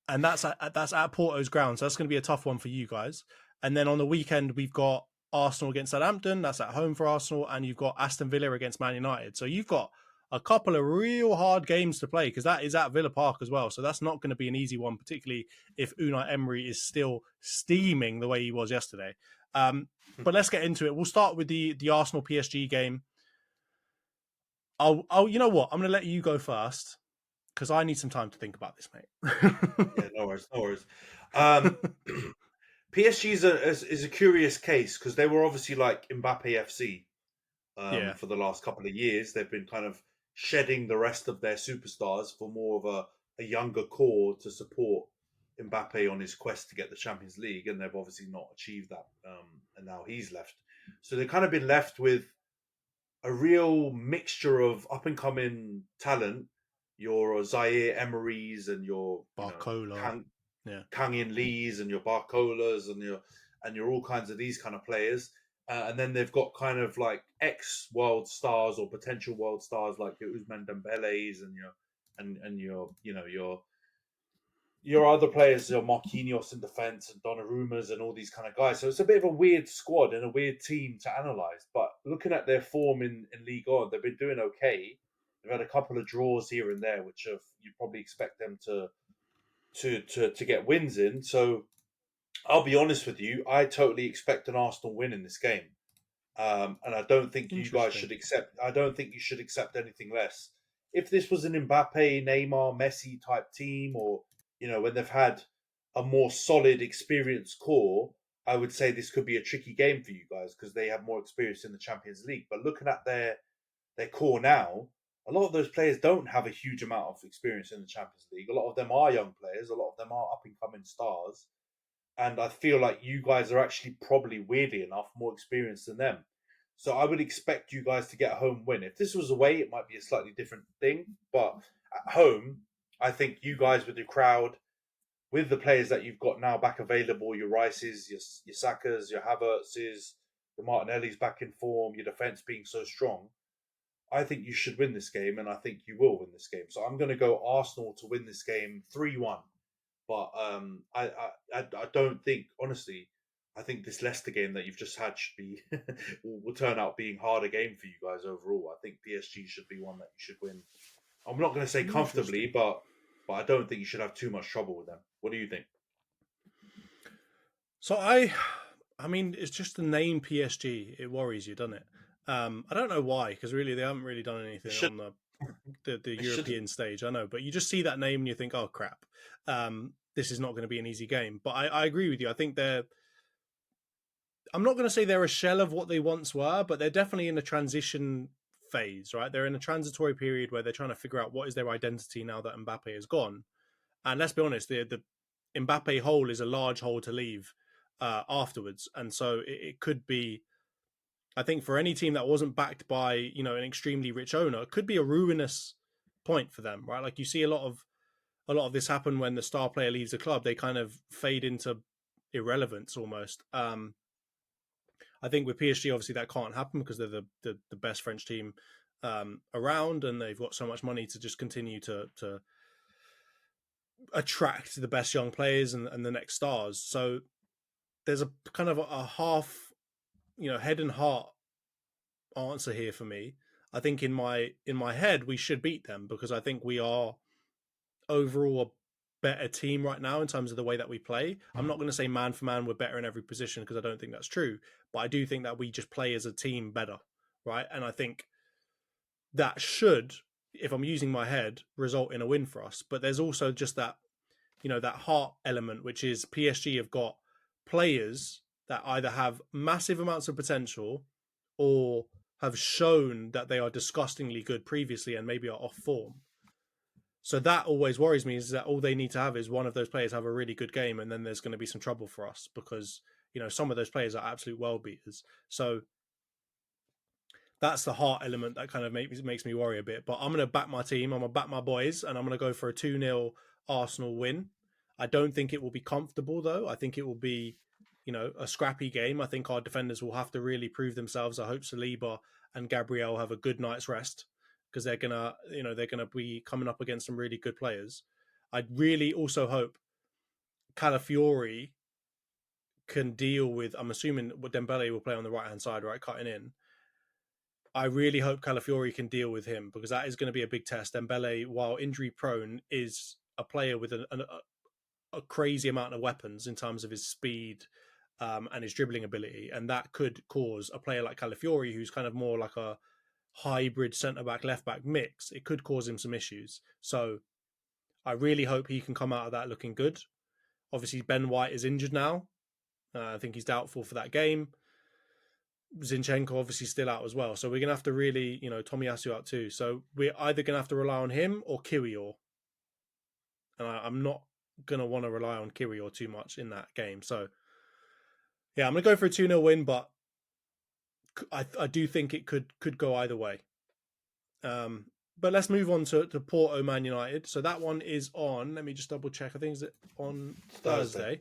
And that's at Porto's ground. So that's going to be a tough one for you guys. And then on the weekend, we've got Arsenal against Southampton. That's at home for Arsenal. And you've got Aston Villa against Man United. So you've got a couple of real hard games to play because that is at Villa Park as well. So that's not going to be an easy one, particularly if Unai Emery is still steaming the way he was yesterday. But let's get into it. We'll start with the Arsenal PSG game. You know what? I'm going to let you go first because I need some time to think about this, mate. Yeah, no worries. PSG is a curious case because they were obviously like Mbappe FC for the last couple of years. They've been kind of shedding the rest of their superstars for more of a younger core to support Mbappe on his quest to get the Champions League, and they've obviously not achieved that. And now he's left. So they've kind of been left with a real mixture of up-and-coming talent, your Zaire Emerys and your Barcola, Kang-in Lees and your Barcolas and your all kinds of these kind of players. And then they've got kind of like ex-world stars or potential world stars like your Ousmane Dembele's and your other players, your Marquinhos in defence and Donnarumma's and all these kind of guys. So it's a bit of a weird squad and a weird team to analyse. But looking at their form in Ligue 1, they've been doing okay. They've had a couple of draws here and there, which you'd probably expect them to get wins in. So I'll be honest with you, I totally expect an Arsenal win in this game. And I don't think you guys should accept. I don't think you should accept anything less. If this was an Mbappe, Neymar, Messi type team, or when they've had a more solid, experienced core, I would say this could be a tricky game for you guys because they have more experience in the Champions League. But looking at their core now, a lot of those players don't have a huge amount of experience in the Champions League. A lot of them are young players. A lot of them are up-and-coming stars. And I feel like you guys are actually probably, weirdly enough, more experienced than them. So I would expect you guys to get a home win. If this was away, it might be a slightly different thing. But at home, I think you guys with your crowd, with the players that you've got now back available, your Rices, your Sakas, your Havertzes, your Martinelli's back in form, your defence being so strong, I think you should win this game, and I think you will win this game. So I'm going to go Arsenal to win this game 3-1. But I don't think, honestly, I think this Leicester game that you've just had should be will turn out being harder game for you guys overall. I think PSG should be one that you should win. I'm not going to say comfortably, but I don't think you should have too much trouble with them. What do you think? So I mean, it's just the name PSG. It worries you, doesn't it? I don't know why, because really they haven't really done anything on the European stage. I know, but you just see that name and you think, oh crap, this is not going to be an easy game. But I agree with you. I think I'm not going to say they're a shell of what they once were, but they're definitely in a transition phase, right? They're in a transitory period where they're trying to figure out what is their identity now that Mbappe is gone. And let's be honest, the Mbappe hole is a large hole to leave afterwards. And so it could be, I think for any team that wasn't backed by, an extremely rich owner, it could be a ruinous point for them, right? Like you see a lot of this happen when the star player leaves a club. They kind of fade into irrelevance almost. I think with PSG, obviously that can't happen because they're the best French team around, and they've got so much money to just continue to attract the best young players and the next stars. So there's a kind of a half, head and heart answer here for me. I think in my head we should beat them because I think we are overall a better team right now in terms of the way that we play. I'm not going to say man for man we're better in every position because I don't think that's true, but I do think that we just play as a team better, right? And I think that should, if I'm using my head, result in a win for us. But there's also just that, that heart element, which is PSG have got players that either have massive amounts of potential or have shown that they are disgustingly good previously and maybe are off form. So that always worries me, is that all they need to have is one of those players have a really good game, and then there's going to be some trouble for us because, some of those players are absolute world beaters. So that's the heart element that kind of makes me worry a bit. But I'm going to back my team. I'm going to back my boys, and I'm going to go for a 2-0 Arsenal win. I don't think it will be comfortable, though. I think it will be, a scrappy game. I think our defenders will have to really prove themselves. I hope Saliba and Gabriel have a good night's rest because they're gonna be coming up against some really good players. I really also hope Calafiori can deal with. I'm assuming Dembele will play on the right hand side, right, cutting in. I really hope Calafiori can deal with him because that is going to be a big test. Dembele, while injury prone, is a player with a crazy amount of weapons in terms of his speed and his dribbling ability, and that could cause a player like Calafiori, who's kind of more like a hybrid centre-back, left-back mix, it could cause him some issues. So I really hope he can come out of that looking good. Obviously, Ben White is injured now. I think he's doubtful for that game. Zinchenko obviously still out as well. So we're going to have to really, Tomiyasu out too. So we're either going to have to rely on him or Kiwior. And I'm not going to want to rely on Kiwior too much in that game. So, yeah, I'm going to go for a 2-0 win, but I do think it could go either way. But let's move on to Porto Man United. So that one is on, let me just double check. I think it's on Thursday.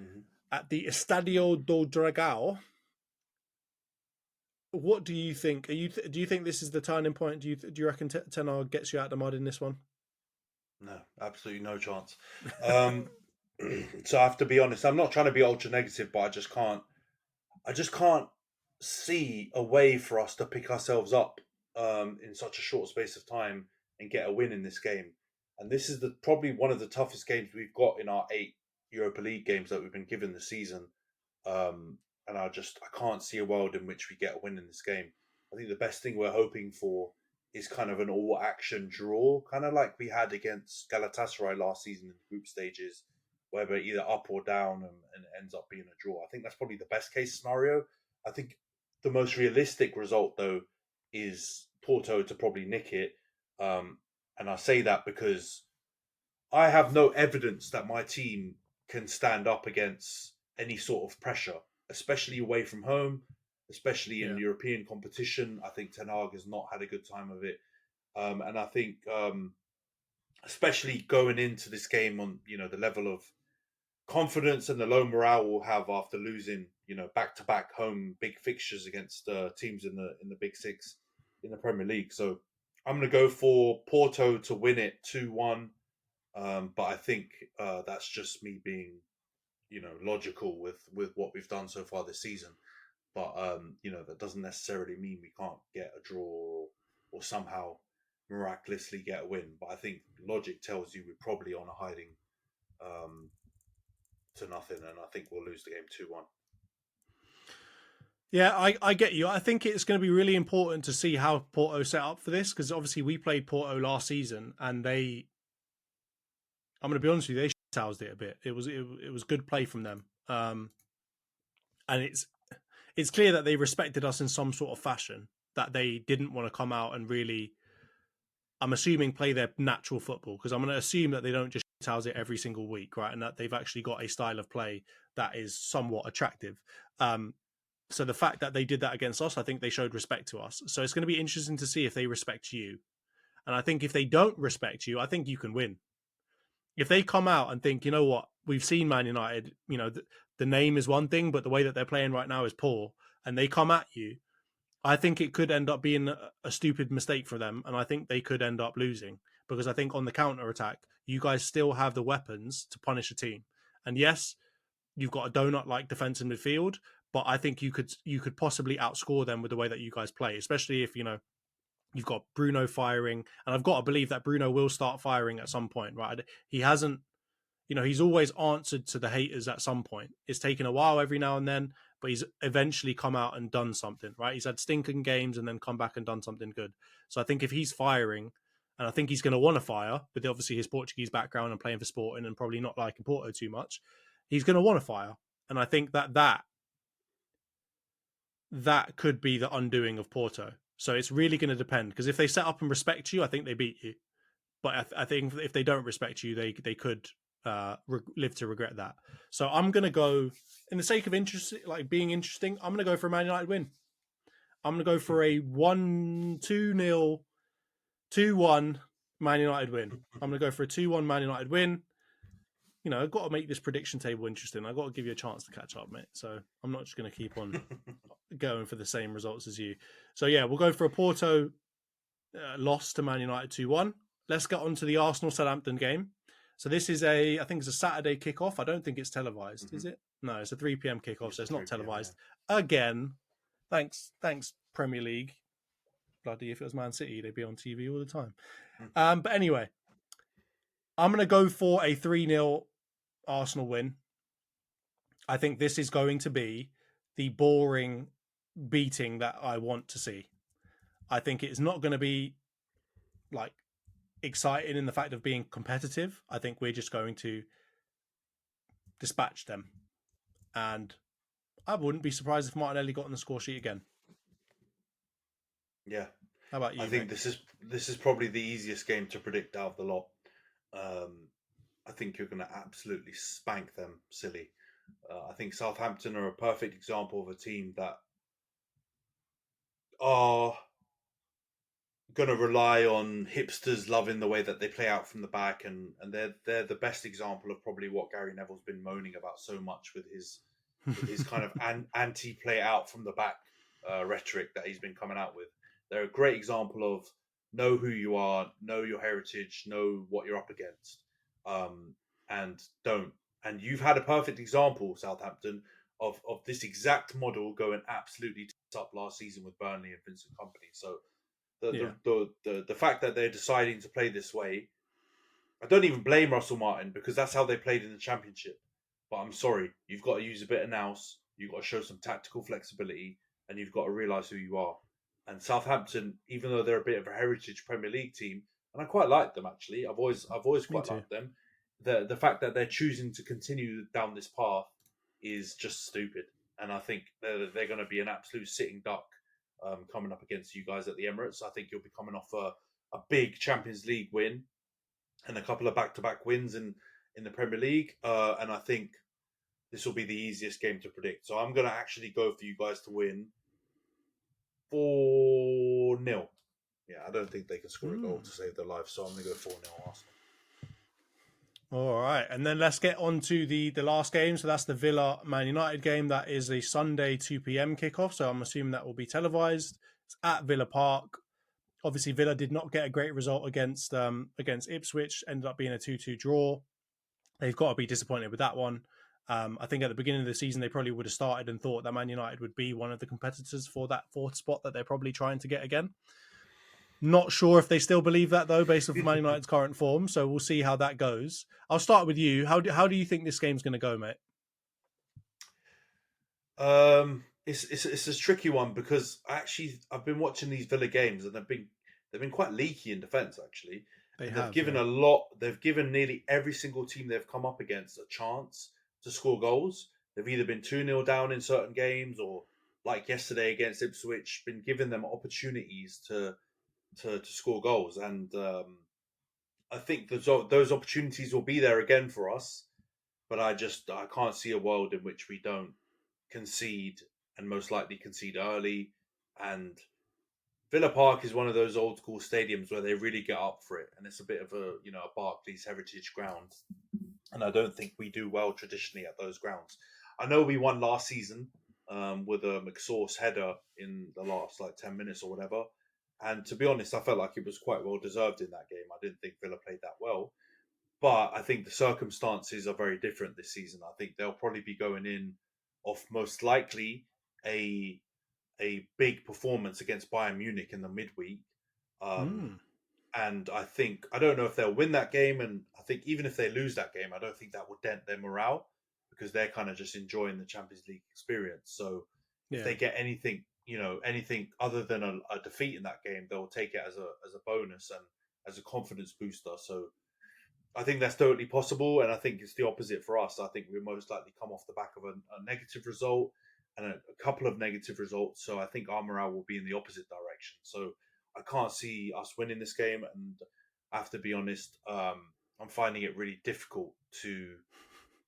Mm-hmm. At the Estadio do Dragão. What do you think? Do you think this is the turning point? Do you reckon Ten Hag gets you out of the mud in this one? No, absolutely no chance. So I have to be honest. I'm not trying to be ultra negative, but I just can't see a way for us to pick ourselves up in such a short space of time and get a win in this game. And this is probably one of the toughest games we've got in our 8 Europa League games that we've been given this season. And I can't see a world in which we get a win in this game. I think the best thing we're hoping for is kind of an all-action draw, kind of like we had against Galatasaray last season in the group stages, where we're either up or down and it ends up being a draw. I think that's probably the best case scenario. I think the most realistic result, though, is Porto to probably nick it. And I say that because I have no evidence that my team can stand up against any sort of pressure, especially away from home. especially in Yeah. European competition. I think Ten Hag has not had a good time of it, and I think especially going into this game on the level of confidence and the low morale we'll have after losing back to back home big fixtures against teams in the Big Six in the Premier League. So I'm going to go for Porto to win it 2-1. But I think that's just me being logical with what we've done so far this season. But that doesn't necessarily mean we can't get a draw or somehow miraculously get a win. But I think logic tells you we're probably on a hiding to nothing, and I think we'll lose the game 2-1. Yeah, I get you. I think it's going to be really important to see how Porto set up for this, because obviously we played Porto last season and I'm going to be honest with you, they shit-housed it a bit. It was good play from them. And it's clear that they respected us in some sort of fashion, that they didn't want to come out and really, I'm assuming, play their natural football, because I'm going to assume that they don't just shit-house it every single week, right? And that they've actually got a style of play that is somewhat attractive. So the fact that they did that against us, I think they showed respect to us. So it's going to be interesting to see if they respect you. And I think if they don't respect you, I think you can win. If they come out and think, you know what, we've seen Man United, the name is one thing, but the way that they're playing right now is poor, and they come at you, I think it could end up being a stupid mistake for them. And I think they could end up losing, because I think on the counter attack, you guys still have the weapons to punish a team. And yes, you've got a donut-like defense in midfield, but I think you could possibly outscore them with the way that you guys play, especially if you've got Bruno firing, and I've got to believe that Bruno will start firing at some point, right? He hasn't, he's always answered to the haters at some point. It's taken a while every now and then, but he's eventually come out and done something, right? He's had stinking games and then come back and done something good. So I think if he's firing, and I think he's going to want to fire, with obviously his Portuguese background and playing for Sporting and probably not liking Porto too much, he's going to want to fire. And I think that could be the undoing of Porto. So it's really going to depend, because if they set up and respect you, I think they beat you. But I think if they don't respect you, they could live to regret that. So I'm going to go, in the sake of interest, like being interesting, I'm going to go for a Man United win. I'm going to go for a 2-0, 2-1 Man United win. I'm going to go for a 2-1 Man United win. I've got to make this prediction table interesting. I've got to give you a chance to catch up, mate. So I'm not just going to keep on going for the same results as you. So yeah, we'll go for a Porto loss to Man United 2-1. Let's get on to the Arsenal-Southampton game. So this is I think it's a Saturday kickoff. I don't think it's televised, is it? No, it's a 3 p.m. kickoff, so it's not televised. Yeah. Again, thanks Premier League. Bloody, if it was Man City, they'd be on TV all the time. But anyway, I'm going to go for a 3-0 Arsenal win. I think this is going to be the boring beating that I want to see. I think it's not going to be like exciting in the fact of being competitive. I think we're just going to dispatch them. And I wouldn't be surprised if Martinelli got on the score sheet again. Yeah. How about you? I think this is probably the easiest game to predict out of the lot. I think you're going to absolutely spank them silly. I think Southampton are a perfect example of a team that are going to rely on hipsters loving the way that they play out from the back, and they're the best example of probably what Gary Neville's been moaning about so much with his kind of anti-play out from the back rhetoric that he's been coming out with. They're a great example of know who you are, know your heritage, know what you're up against, and don't. And you've had a perfect example, Southampton, of this exact model going absolutely tits up last season with Burnley and Vincent Kompany. So the fact that they're deciding to play this way, I don't even blame Russell Martin, because that's how they played in the Championship. But I'm sorry, you've got to use a bit of nous, you've got to show some tactical flexibility, and you've got to realise who you are. And Southampton, even though they're a bit of a heritage Premier League team, and I quite like them actually, I've always quite liked them. The fact that they're choosing to continue down this path is just stupid. And I think they're going to be an absolute sitting duck coming up against you guys at the Emirates. I think you'll be coming off a big Champions League win and a couple of back-to-back wins in the Premier League. And I think this will be the easiest game to predict. So I'm going to actually go for you guys to win 4-0. Yeah, I don't think they can score a goal to save their life, so I'm going to go 4-0 Arsenal. All right, and then let's get on to the last game. So that's the Villa Man United game. That is a Sunday 2 p.m. kickoff. So I'm assuming that will be televised. It's at Villa Park. Obviously, Villa did not get a great result against Ipswich. Ended up being a 2-2 draw. They've got to be disappointed with that one. I think at the beginning of the season, they probably would have started and thought that Man United would be one of the competitors for that fourth spot that they're probably trying to get again. Not sure if they still believe that, though, based on Man United's current form. So we'll see how that goes. I'll start with you. How do you think this game's going to go, mate? It's a tricky one because I've been watching these Villa games and they've been quite leaky in defence. Actually, they've given a lot. They've given nearly every single team they've come up against a chance to score goals. They've either been 2-0 down in certain games or, like yesterday against Ipswich, been giving them opportunities to score goals, and I think those opportunities will be there again for us. But I can't see a world in which we don't concede and most likely concede early. And Villa Park is one of those old school stadiums where they really get up for it, and it's a bit of a Barclays heritage ground. And I don't think we do well traditionally at those grounds. I know we won last season with a McSauce header in the last 10 minutes or whatever. And to be honest, I felt like it was quite well deserved in that game. I didn't think Villa played that well. But I think the circumstances are very different this season. I think they'll probably be going in off most likely a big performance against Bayern Munich in the midweek. And I don't know if they'll win that game. And I think even if they lose that game, I don't think that will dent their morale because they're kind of just enjoying the Champions League experience. So if they get anything other than a defeat in that game, they'll take it as a bonus and as a confidence booster. So I think that's totally possible, and I think it's the opposite for us. I think we'll most likely come off the back of a negative result and a couple of negative results. So I think our morale will be in the opposite direction. So I can't see us winning this game, and I have to be honest, I'm finding it really difficult to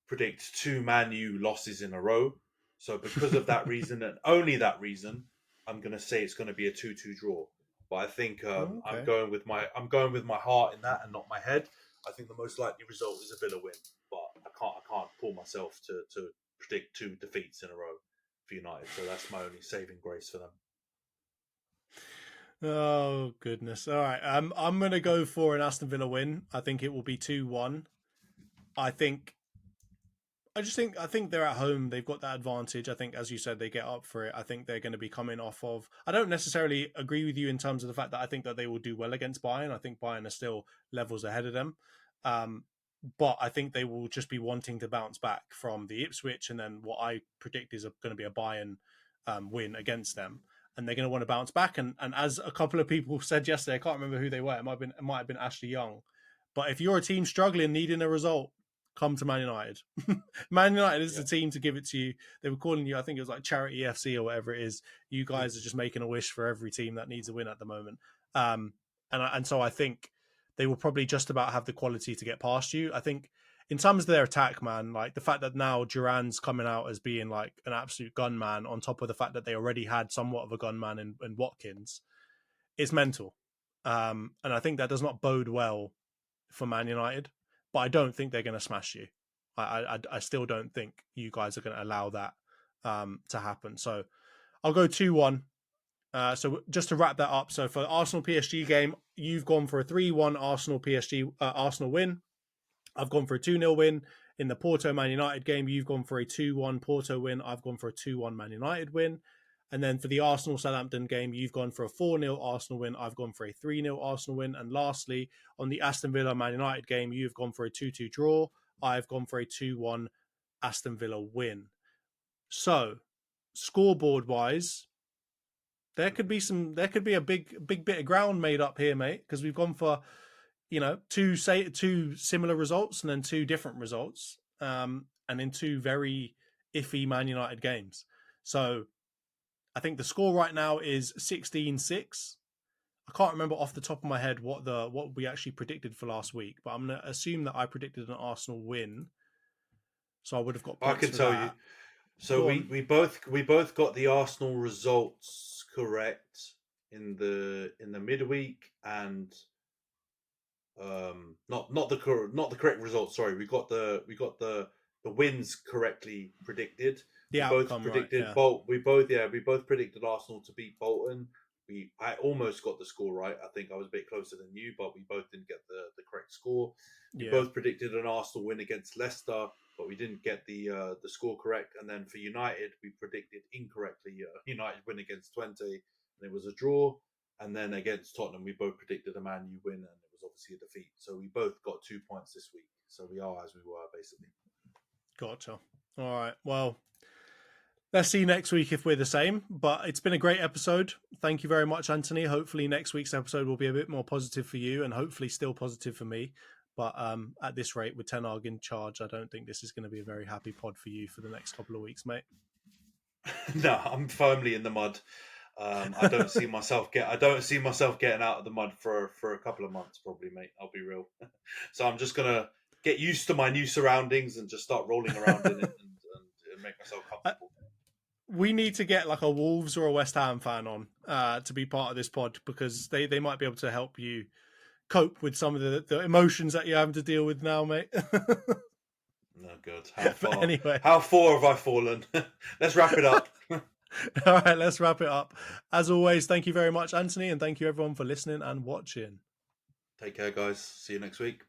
predict 2 Man U losses in a row. So because of that reason and only that reason, I'm going to say it's going to be a 2-2 draw. But I think I'm going with my heart in that and not my head. I think the most likely result is a Villa win, but I can't pull myself to predict 2 defeats in a row for United. So that's my only saving grace for them. Oh goodness! All right, I'm going to go for an Aston Villa win. I think it will be 2-1. I think they're at home. They've got that advantage. I think, as you said, they get up for it. I think they're going to be coming off of. I don't necessarily agree with you in terms of the fact that I think that they will do well against Bayern. I think Bayern are still levels ahead of them. But I think they will just be wanting to bounce back from the Ipswich, and then what I predict is going to be a Bayern win against them. And they're going to want to bounce back. And as a couple of people said yesterday, I can't remember who they were. It might have been Ashley Young. But if you're a team struggling, needing a result, come to Man United. Man United is the team to give it to you. They were calling you, I think it was like Charity FC or whatever it is. You guys are just making a wish for every team that needs a win at the moment. And so I think they will probably just about have the quality to get past you. I think in terms of their attack, man, like the fact that now Duran's coming out as being like an absolute gunman on top of the fact that they already had somewhat of a gunman in Watkins, is mental. And I think that does not bode well for Man United. But I don't think they're going to smash you. I still don't think you guys are going to allow that to happen. So I'll go 2-1. So just to wrap that up, so for the Arsenal PSG game, you've gone for a 3-1 Arsenal win. I've gone for a 2-0 win. In the Porto Man United game, you've gone for a 2-1 Porto win. I've gone for a 2-1 Man United win. And then for the Arsenal Southampton game, you've gone for a 4-0 Arsenal win. I've gone for a 3-0 Arsenal win. And lastly, on the Aston Villa Man United game, you've gone for a 2-2 draw. I've gone for a 2-1 Aston Villa win. So, scoreboard wise, there could be a big bit of ground made up here, mate, because we've gone for, two similar results and then 2 different results, and in 2 very iffy Man United games. So I think the score right now is 16-6. I can't remember off the top of my head what we actually predicted for last week, but I'm going to assume that I predicted an Arsenal win. So I would have got points. I can tell you. So we both got the Arsenal results correct in the midweek, and not the correct results. Sorry, we got the wins correctly predicted. The we both outcome, predicted right, yeah. We both predicted Arsenal to beat Bolton. I almost got the score right. I think I was a bit closer than you, but we both didn't get the correct score. We both predicted an Arsenal win against Leicester, but we didn't get the score correct. And then for United, we predicted incorrectly United win against Twente, and it was a draw. And then against Tottenham, we both predicted a Man U win, and it was obviously a defeat. So we both got 2 points this week. So we are as we were, basically. Gotcha. All right. Well, let's see next week if we're the same. But it's been a great episode. Thank you very much, Antony. Hopefully next week's episode will be a bit more positive for you, and hopefully still positive for me. But at this rate, with Ten Hag in charge, I don't think this is going to be a very happy pod for you for the next couple of weeks, mate. No, I'm firmly in the mud. I don't see myself getting out of the mud for a couple of months, probably, mate. I'll be real. So I'm just gonna get used to my new surroundings and just start rolling around in it and make myself comfortable. We need to get like a Wolves or a West Ham fan on to be part of this pod, because they might be able to help you cope with some of the emotions that you're having to deal with now, mate. No good. How far? Anyway, how far have I fallen? Let's wrap it up. All right, let's wrap it up. As always, thank you very much, Antony, and thank you everyone for listening and watching. Take care, guys. See you next week.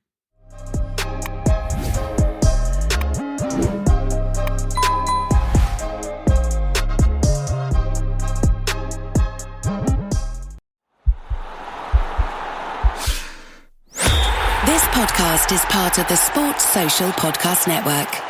This podcast is part of the Sports Social Podcast Network.